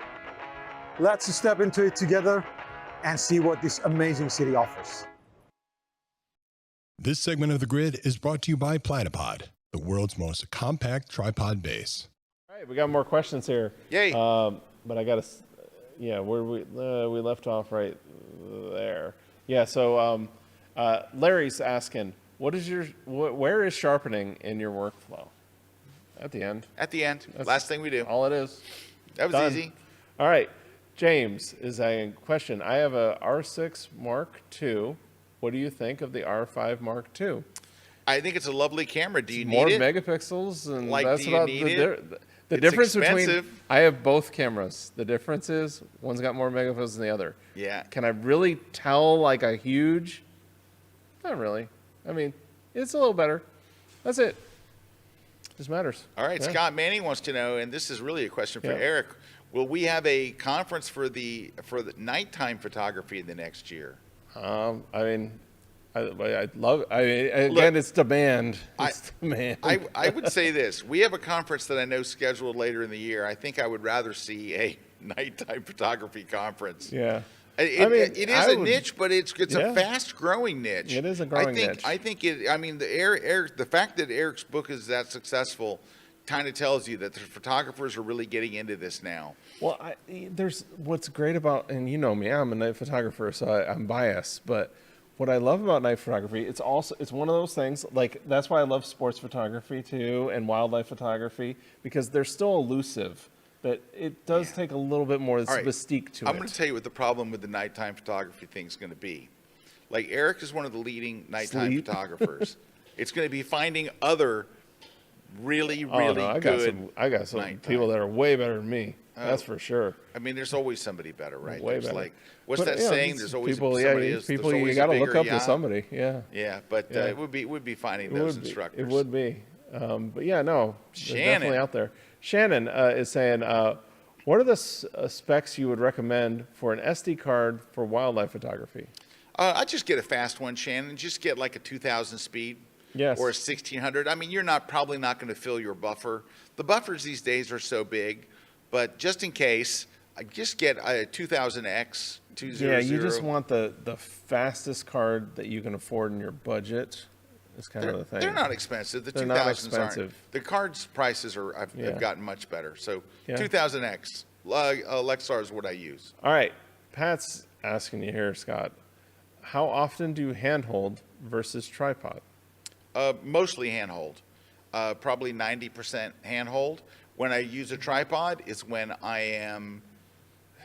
Let's step into it together and see what this amazing city offers. This segment of The Grid is brought to you by Platypod, the world's most compact tripod base. All right, we got more questions here. Yay. But I got to, where we left off right there. Yeah, so Larry's asking, where is sharpening in your workflow? At the end. At the end. That's last thing we do. All it is. That was Done. easy. All right. James is a question. I have a R6 Mark II. What do you think of the R5 Mark II? I think it's a lovely camera. Do you More need it? megapixels, and Like, that's do you about need the it? the It's difference expensive. between. I have both cameras. The difference is one's got more megapixels than the other. Yeah. Can I really tell like a huge? Not really. I mean, it's a little better. That's it. Just matters. All right, Yeah. Scott Manning wants to know, and this is really a question for Yeah. Erik. Will we have a conference for the nighttime photography in the next year? I mean, I'd love. Again, Look, it's demand. It's demand. I would say this. We have a conference that I know scheduled later in the year. I think I would rather see a nighttime photography conference. Yeah. It is a niche, but it's Yeah. a fast-growing niche. It is a growing niche. I think it. I mean, the fact that Erik's book is that successful kind of tells you that the photographers are really getting into this now. Well, there's what's great about, and you know me, I'm a night photographer, so I'm biased. But what I love about night photography, it's one of those things. Like that's why I love sports photography too, and wildlife photography, because they're still elusive. But it does take a little bit more mystique to it. I'm going to tell you what the problem with the nighttime photography thing is going to be. Like Erik is one of the leading nighttime photographers. It's going to be finding other really good. I got some people that are way better than me. That's for sure. I mean, there's always somebody better, right? Way There's better. like, what's that saying? There's always people. somebody. Yeah, people you got to look up to somebody. Yeah. Yeah, but it would be finding those instructors. It would be. But yeah, no, Shannon. they're definitely out there. Shannon is saying, what are the specs you would recommend for an SD card for wildlife photography? I just get a fast one, Shannon. Just get like a 2000 speed. Yes. Or a 1600. I mean, you're probably not going to fill your buffer. The buffers these days are so big, but just in case, just get a 2000X 200. Yeah, you just want the fastest card that you can afford in your budget. is kind of the thing. They're not expensive. The They're 2000s not aren't. expensive. The cards prices have gotten much better. So Yeah. 2000X Lexar is what I use. All right, Pat's asking you here, Scott. How often do you handhold versus tripod? Mostly handhold. Probably 90% handhold. When I use a tripod, it's when I am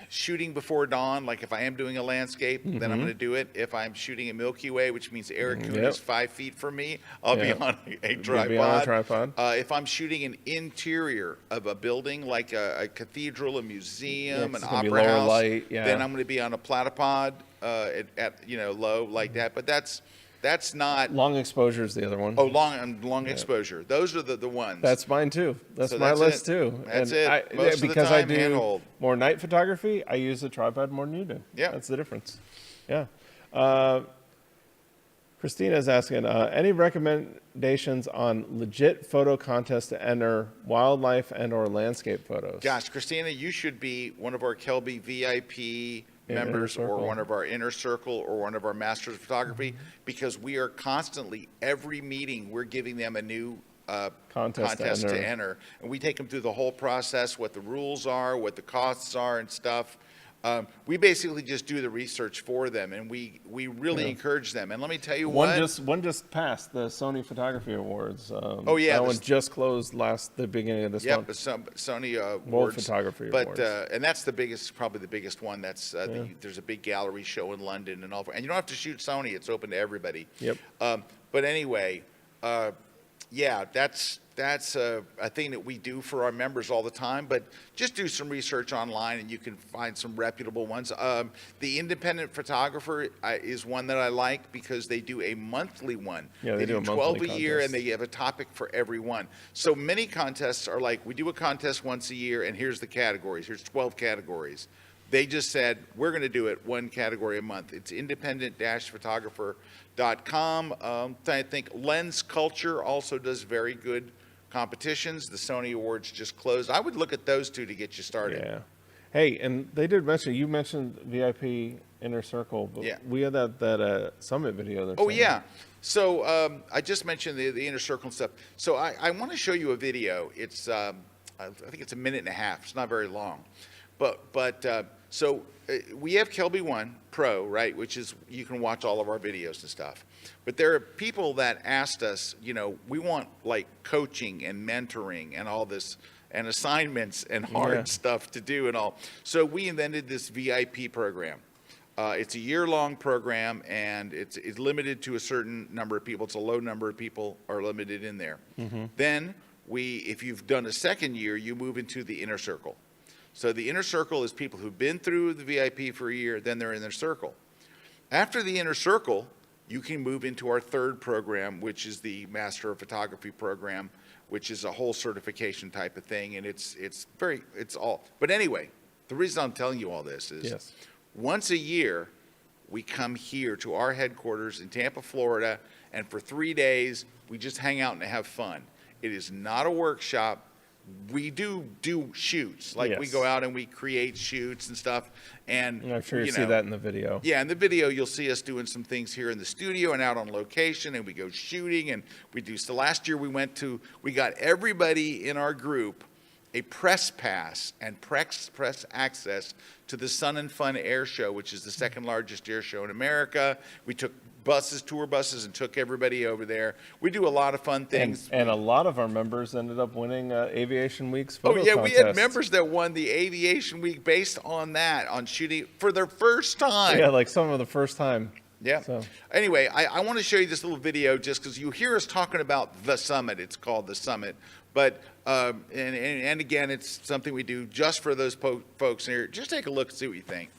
shooting before dawn. Like if I am doing a landscape, then I'm going to do it. If I'm shooting a Milky Way, which means Erik Kuna is 5 feet from me, I'll be on a tripod. Be on a tripod. If I'm shooting an interior of a building, like a cathedral, a museum, an opera house, light, then I'm going to be on a platypod at low like that. But that's not long exposure is the other one. Oh, long exposure. Those are the ones. That's mine too. That's my list too. That's and it. Most of the because time, I do handhold. more night photography, I use a tripod more than you do. Yeah, that's the difference. Yeah. Christina's asking, any recommendations on legit photo contests to enter wildlife and/or landscape photos? Gosh, Christina, you should be one of our Kelby VIP members or one of our inner circle or one of our masters of photography, because we are constantly, every meeting, we're giving them a new contest to enter. And we take them through the whole process, what the rules are, what the costs are and stuff. We basically just do the research for them, and we really encourage them. And let me tell you one just passed the Sony Photography Awards. That one just closed the beginning of this month. Sony World Awards. Photography Awards. But and that's probably the biggest one. That's there's a big gallery show in London and all. And you don't have to shoot Sony; it's open to everybody. Yep. But anyway, that's a thing that we do for our members all the time. But just do some research online, and you can find some reputable ones. The Independent Photographer is one that I like because they do a monthly one. Yeah, they do a 12 monthly a year, contest. and they have a topic for every one. So many contests are like, we do a contest once a year, and here's the categories. Here's 12 categories. They just said, we're going to do it one category a month. It's independent-photographer.com. I think Lens Culture also does very good competitions. The Sony Awards just closed. I would look at those two to get you started. Yeah. Hey, and they did mention, you mentioned VIP Inner Circle, but we had that summit video. Oh, yeah. So I just mentioned the Inner Circle and stuff. So I want to show you a video. It's, I think it's a minute and a half. It's not very long. So we have KelbyOne Pro, right, which is, you can watch all of our videos and stuff. But there are people that asked us, we want like coaching and mentoring and all this and assignments and hard stuff to do and all. So we invented this VIP program. It's a year-long program, and it's limited to a certain number of people. It's a low number of people are limited in there. Then if you've done a second year, you move into the Inner Circle. So the Inner Circle is people who've been through the VIP for a year, then they're in their circle. After the Inner Circle, you can move into our third program, which is the Master of Photography program, which is a whole certification type of thing, and it's all. But anyway, the reason I'm telling you all this is once a year, we come here to our headquarters in Tampa, Florida, and for 3 days, we just hang out and have fun. It is not a workshop. We do shoots, like we go out and we create shoots and stuff. And I'm sure you see that in the video. Yeah, in the video, you'll see us doing some things here in the studio and out on location, and we go shooting, and we do. So last year we got everybody in our group a press pass and press access to the Sun and Fun Air Show, which is the second largest air show in America. We took tour buses, and took everybody over there. We do a lot of fun things. And a lot of our members ended up winning Aviation Week's photo contest. contest. We had members that won the Aviation Week based on that, on shooting for their first time. Yeah, like some of the first time. Yeah. So. Anyway, I want to show you this little video just because you hear us talking about the summit. It's called the summit. But, and again, it's something we do just for those folks here. Just take a look and see what you think.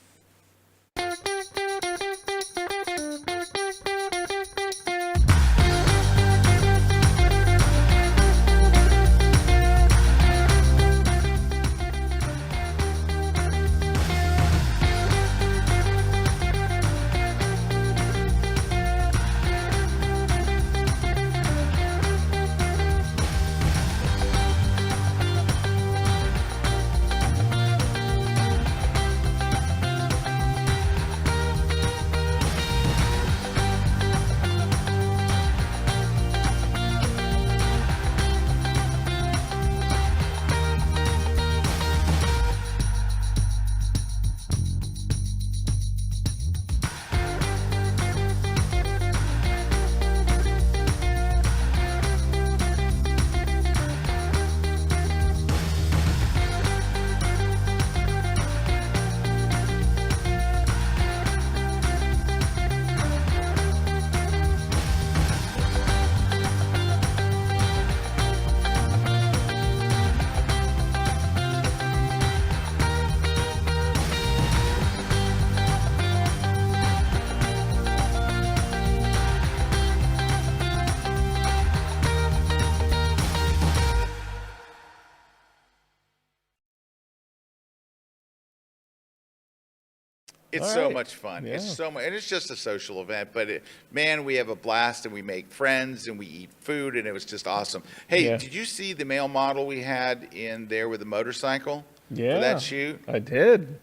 It's All so right. much fun. Yeah. It's so much, and it's just a social event. But man, we have a blast, and we make friends, and we eat food, and it was just awesome. Hey, Yeah. did you see the male model we had in there with the motorcycle Yeah. for that shoot? I did.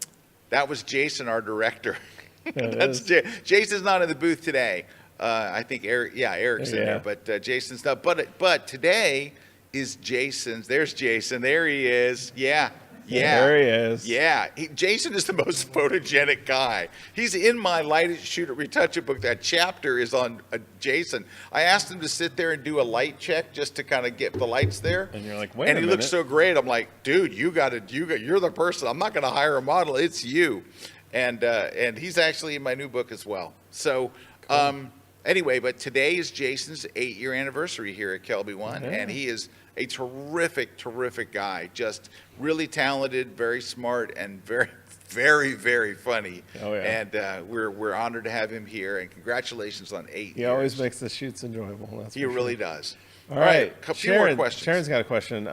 That was Jason, our director. It That's is. Jason's not in the booth today. I think Erik's in there, but Jason's not. But today is Jason's. There's Jason. There he is. Yeah. There he is. Yeah. Jason is the most photogenic guy. He's in my Light It, Shoot It, Retouch It book. That chapter is on Jason. I asked him to sit there and do a light check just to kind of get the lights there. And you're like, wait and a he minute. looks so great. I'm like, dude, you're the person. I'm not going to hire a model. It's you. And he's actually in my new book as well. So, anyway, but today is Jason's 8-year anniversary here at KelbyOne, and he is a terrific, terrific guy. Just really talented, very smart, and very, very, very funny. Oh, yeah. And we're honored to have him here. And congratulations on 8 years. He always makes the shoots enjoyable. That's He for really sure. does. All right. A few more questions. Sharon's got a question.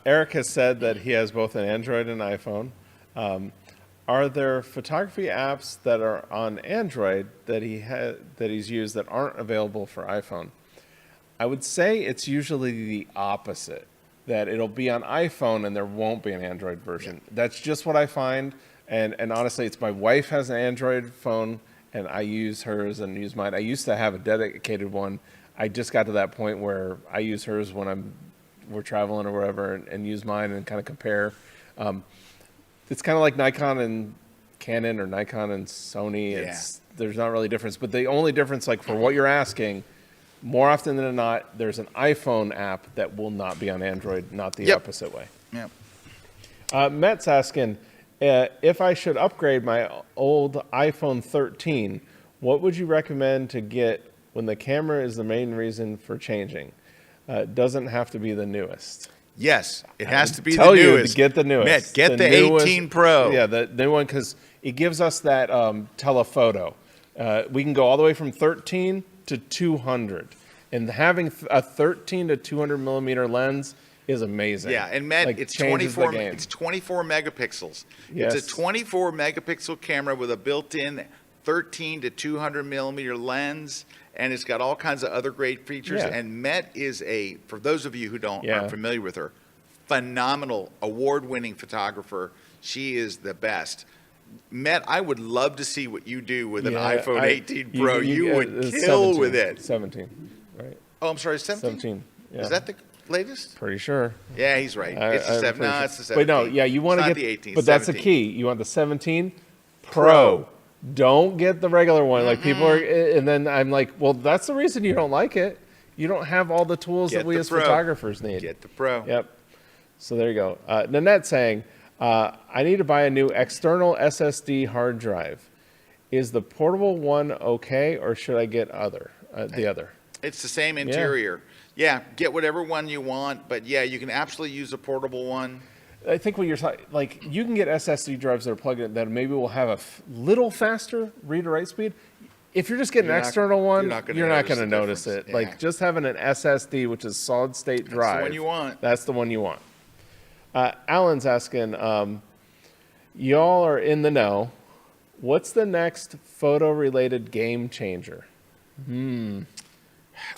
Erik has said that he has both an Android and iPhone. Are there photography apps that are on Android that he's used that aren't available for iPhone? I would say it's usually the opposite, that it'll be on iPhone and there won't be an Android version. Yeah. That's just what I find. And honestly, it's my wife has an Android phone and I use hers and use mine. I used to have a dedicated one. I just got to that point where I use hers when we're traveling or wherever and use mine and kind of compare. It's kind of like Nikon and Canon or Nikon and Sony. There's not really a difference, but the only difference, like for what you're asking, more often than not, there's an iPhone app that will not be on Android, not the opposite way. Yep. Matt's asking, if I should upgrade my old iPhone 13, what would you recommend to get when the camera is the main reason for changing? Doesn't have to be the newest. Yes, it has to be the Tell you newest. to get the newest. Matt, get the newest, 18 Pro. Yeah, the new one, because it gives us that telephoto. We can go all the way from 13 to 200. And having a 13 to 200 millimeter lens is amazing. Yeah, and Matt, Like, it's changes the 24. game. It's 24 megapixels. Yes. It's a 24 megapixel camera with a built-in 13 to 200 millimeter lens, and it's got all kinds of other great features. Yeah. And Met is for those of you who aren't familiar with her, phenomenal, award-winning photographer. She is the best. Met, I would love to see what you do with an iPhone 18 Pro. You would kill 17, with it. 17, right? Oh, I'm sorry, 17? 17. Yeah. Is that the latest? Pretty sure. Yeah, he's right. It's the 7. No, it's the 17. But no, yeah, you want to It's get not the 18. But that's the 17. key. You want the 17 Pro. Don't get the regular one. Like people are, and then I'm like, well, that's the reason you don't like it. You don't have all the tools that we as photographers need. Get the Pro. Yep. So there you go. Nanette saying, I need to buy a new external SSD hard drive. Is the portable one okay, or should I get the other? It's the same interior. Yeah, get whatever one you want, but yeah, you can absolutely use a portable one. I think what you're talking, like, you can get SSD drives that are plugged in that maybe will have a little faster read or write speed. If you're just getting an external one, you're not going to notice it. Yeah. Like, just having an SSD, which is solid state drive. That's the one you want. That's the one you want. Alan's asking, y'all are in the know. What's the next photo-related game changer?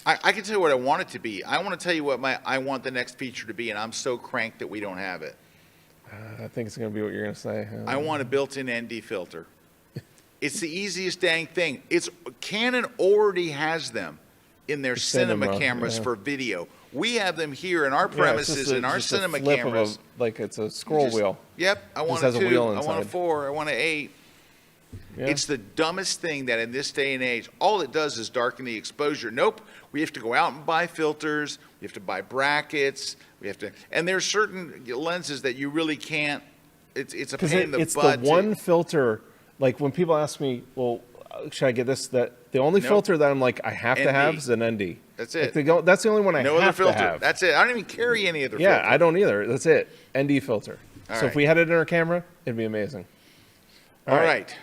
I can tell you what I want it to be. I want to tell you what I want the next feature to be, and I'm so cranked that we don't have it. I think it's going to be what you're going to say. I want a built-in ND filter. It's the easiest dang thing. Canon already has them in their cinema cameras for video. We have them here in our premises in our cinema cameras. Like it's a scroll wheel. Yep, I want a 2, I want a 4, I want an 8. Yeah. It's the dumbest thing that in this day and age, all it does is darken the exposure. Nope, we have to go out and buy filters. We have to buy brackets. And there's certain lenses that you really can't. It's a pain in the butt. It's the one filter. Like when people ask me, well, should I get this? That the only filter that I'm like I have to have is an ND. That's it. Like that's the only one I no have other filter. to have. That's it. I don't even carry any other filter. Yeah, I don't either. That's it. ND filter. All so right. if we had it in our camera, it'd be amazing. All right.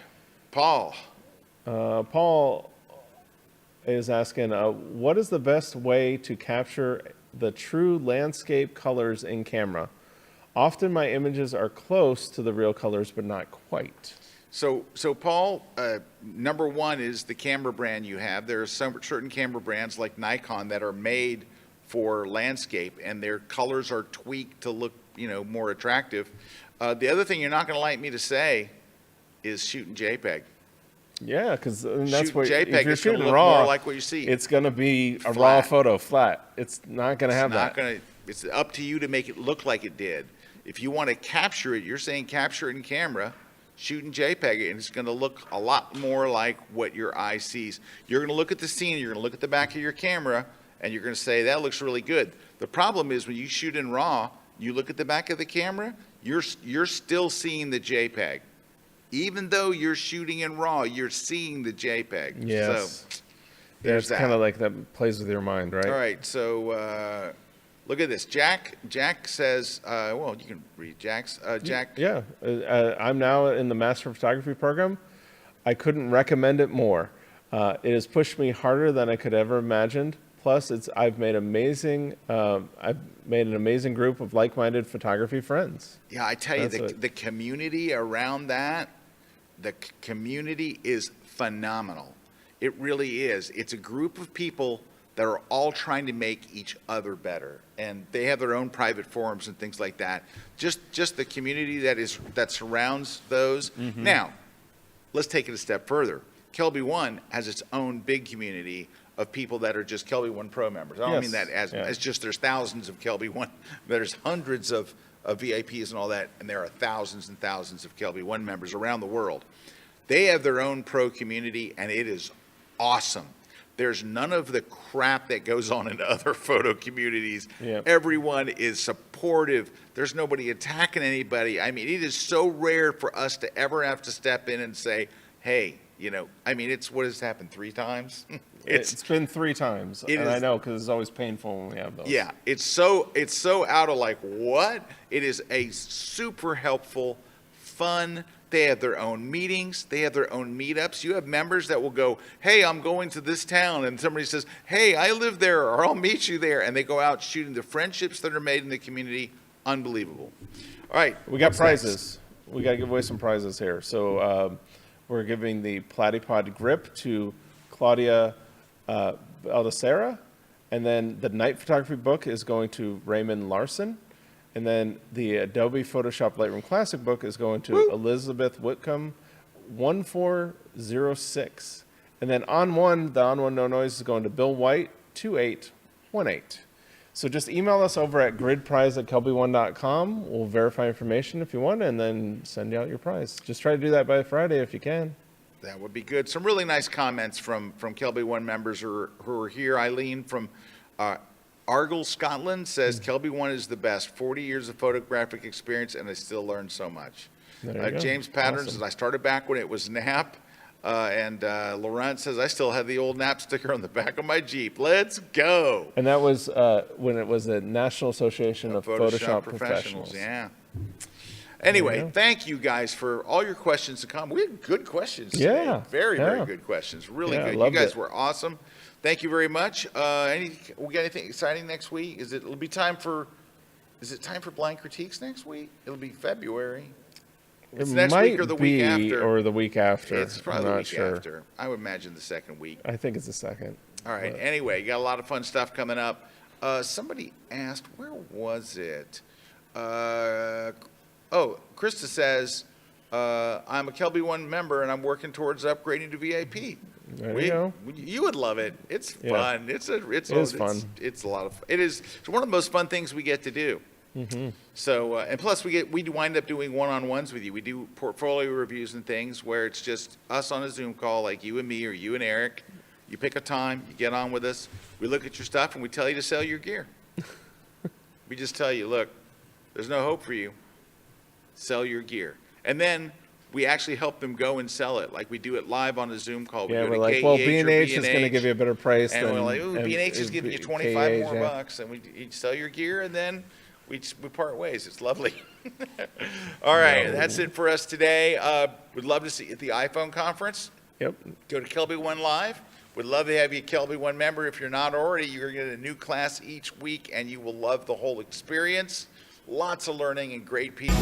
Paul. Paul is asking, what is the best way to capture the true landscape colors in camera? Often my images are close to the real colors, but not quite. So Paul, number one is the camera brand you have. There are some certain camera brands like Nikon that are made for landscape, and their colors are tweaked to look, more attractive. The other thing you're not going to like me to say is shooting JPEG. Yeah, because that's Shoot what JPEG, if you're it's gonna shooting look raw, more like what you see. it's going to be a Flat. raw photo, flat. It's not going to have that. It's up to you to make it look like it did. If you want to capture it, you're saying capture it in camera, shoot in JPEG, and it's going to look a lot more like what your eye sees. You're going to look at the scene, you're going to look at the back of your camera, and you're going to say, that looks really good. The problem is when you shoot in RAW, you look at the back of the camera, you're still seeing the JPEG. Even though you're shooting in RAW, you're seeing the JPEG. Yes. So, It's kind of like that plays with your mind, right? all right, so look at this. Jack says, well, you can read Jack's. Jack. Yeah. I'm now in the Master Photography program. I couldn't recommend it more. It has pushed me harder than I could ever imagined. Plus, I've made an amazing group of like-minded photography friends. Yeah, I tell you, the community around that, the community is phenomenal. It really is. It's a group of people that are all trying to make each other better, and they have their own private forums and things like that. Just the community that surrounds those. Mm-hmm. Now, let's take it a step further. KelbyOne has its own big community of people that are just KelbyOne Pro members. I don't mean that as just there's thousands of KelbyOne. There's hundreds of VIPs and all that, and there are thousands and thousands of KelbyOne members around the world. They have their own pro community, and it is awesome. There's none of the crap that goes on in other photo communities. Yep. Everyone is supportive. There's nobody attacking anybody. I mean, it is so rare for us to ever have to step in and say, hey, what has happened 3 times? It's been 3 times, and I know because it's always painful when we have those. Yeah, it's so out of like, what? It is a super helpful, fun. They have their own meetings. They have their own meetups. You have members that will go, hey, I'm going to this town. And somebody says, hey, I live there, or I'll meet you there. And they go out shooting. The friendships that are made in the community, unbelievable. All right. We got prizes. We got to give away some prizes here. So we're giving the Platypod grip to Claudia Baldessera. And then the night photography book is going to Raymond Larson. And then the Adobe Photoshop Lightroom Classic book is going to Elizabeth Whitcomb, 1406. And then the On One No Noise is going to Bill White, 2818. So just email us over at gridprize@kelbyone.com. We'll verify information if you want, and then send you out your prize. Just try to do that by Friday if you can. That would be good. Some really nice comments from KelbyOne members who are here. Eileen from Argyll, Scotland says, KelbyOne is the best. 40 years of photographic experience, and I still learn so much. James Patterns says, I started back when it was NAP. And Laurent says, I still have the old NAP sticker on the back of my Jeep. Let's go. And that was when it was the National Association of Photoshop Professionals. Yeah. Anyway, thank you guys for all your questions and comments. We had good questions today. Yeah. Very good questions. Really good. You guys were awesome. Thank you very much. We got anything exciting next week? Is it time for blind critiques next week? It'll be February. It's next week or the week after. Or the week after. It's probably the week after. I would imagine the second week. I think it's the second. All right. Anyway, you got a lot of fun stuff coming up. Somebody asked, where was it? Krista says, I'm a KelbyOne member and I'm working towards upgrading to VIP. There you go. You would love it. It's fun. It is fun. It's a lot of fun. It's one of the most fun things we get to do. Mm-hmm. So, and plus we wind up doing one-on-ones with you. We do portfolio reviews and things where it's just us on a Zoom call, like you and me or you and Erik. You pick a time, you get on with us. We look at your stuff and we tell you to sell your gear. We just tell you, look, there's no hope for you. Sell your gear. And then we actually help them go and sell it. Like we do it live on a Zoom call. We're like, well, B&H is going to give you a better price. And we're like, ooh, B&H is giving you 25 more KH, bucks. And you sell your gear and then we part ways. It's lovely. All right, that's it for us today. We'd love to see you at the iPhone conference. Yep. Go to KelbyOne Live. We'd love to have you a KelbyOne member. If you're not already, you're going to get a new class each week, and you will love the whole experience. Lots of learning and great people.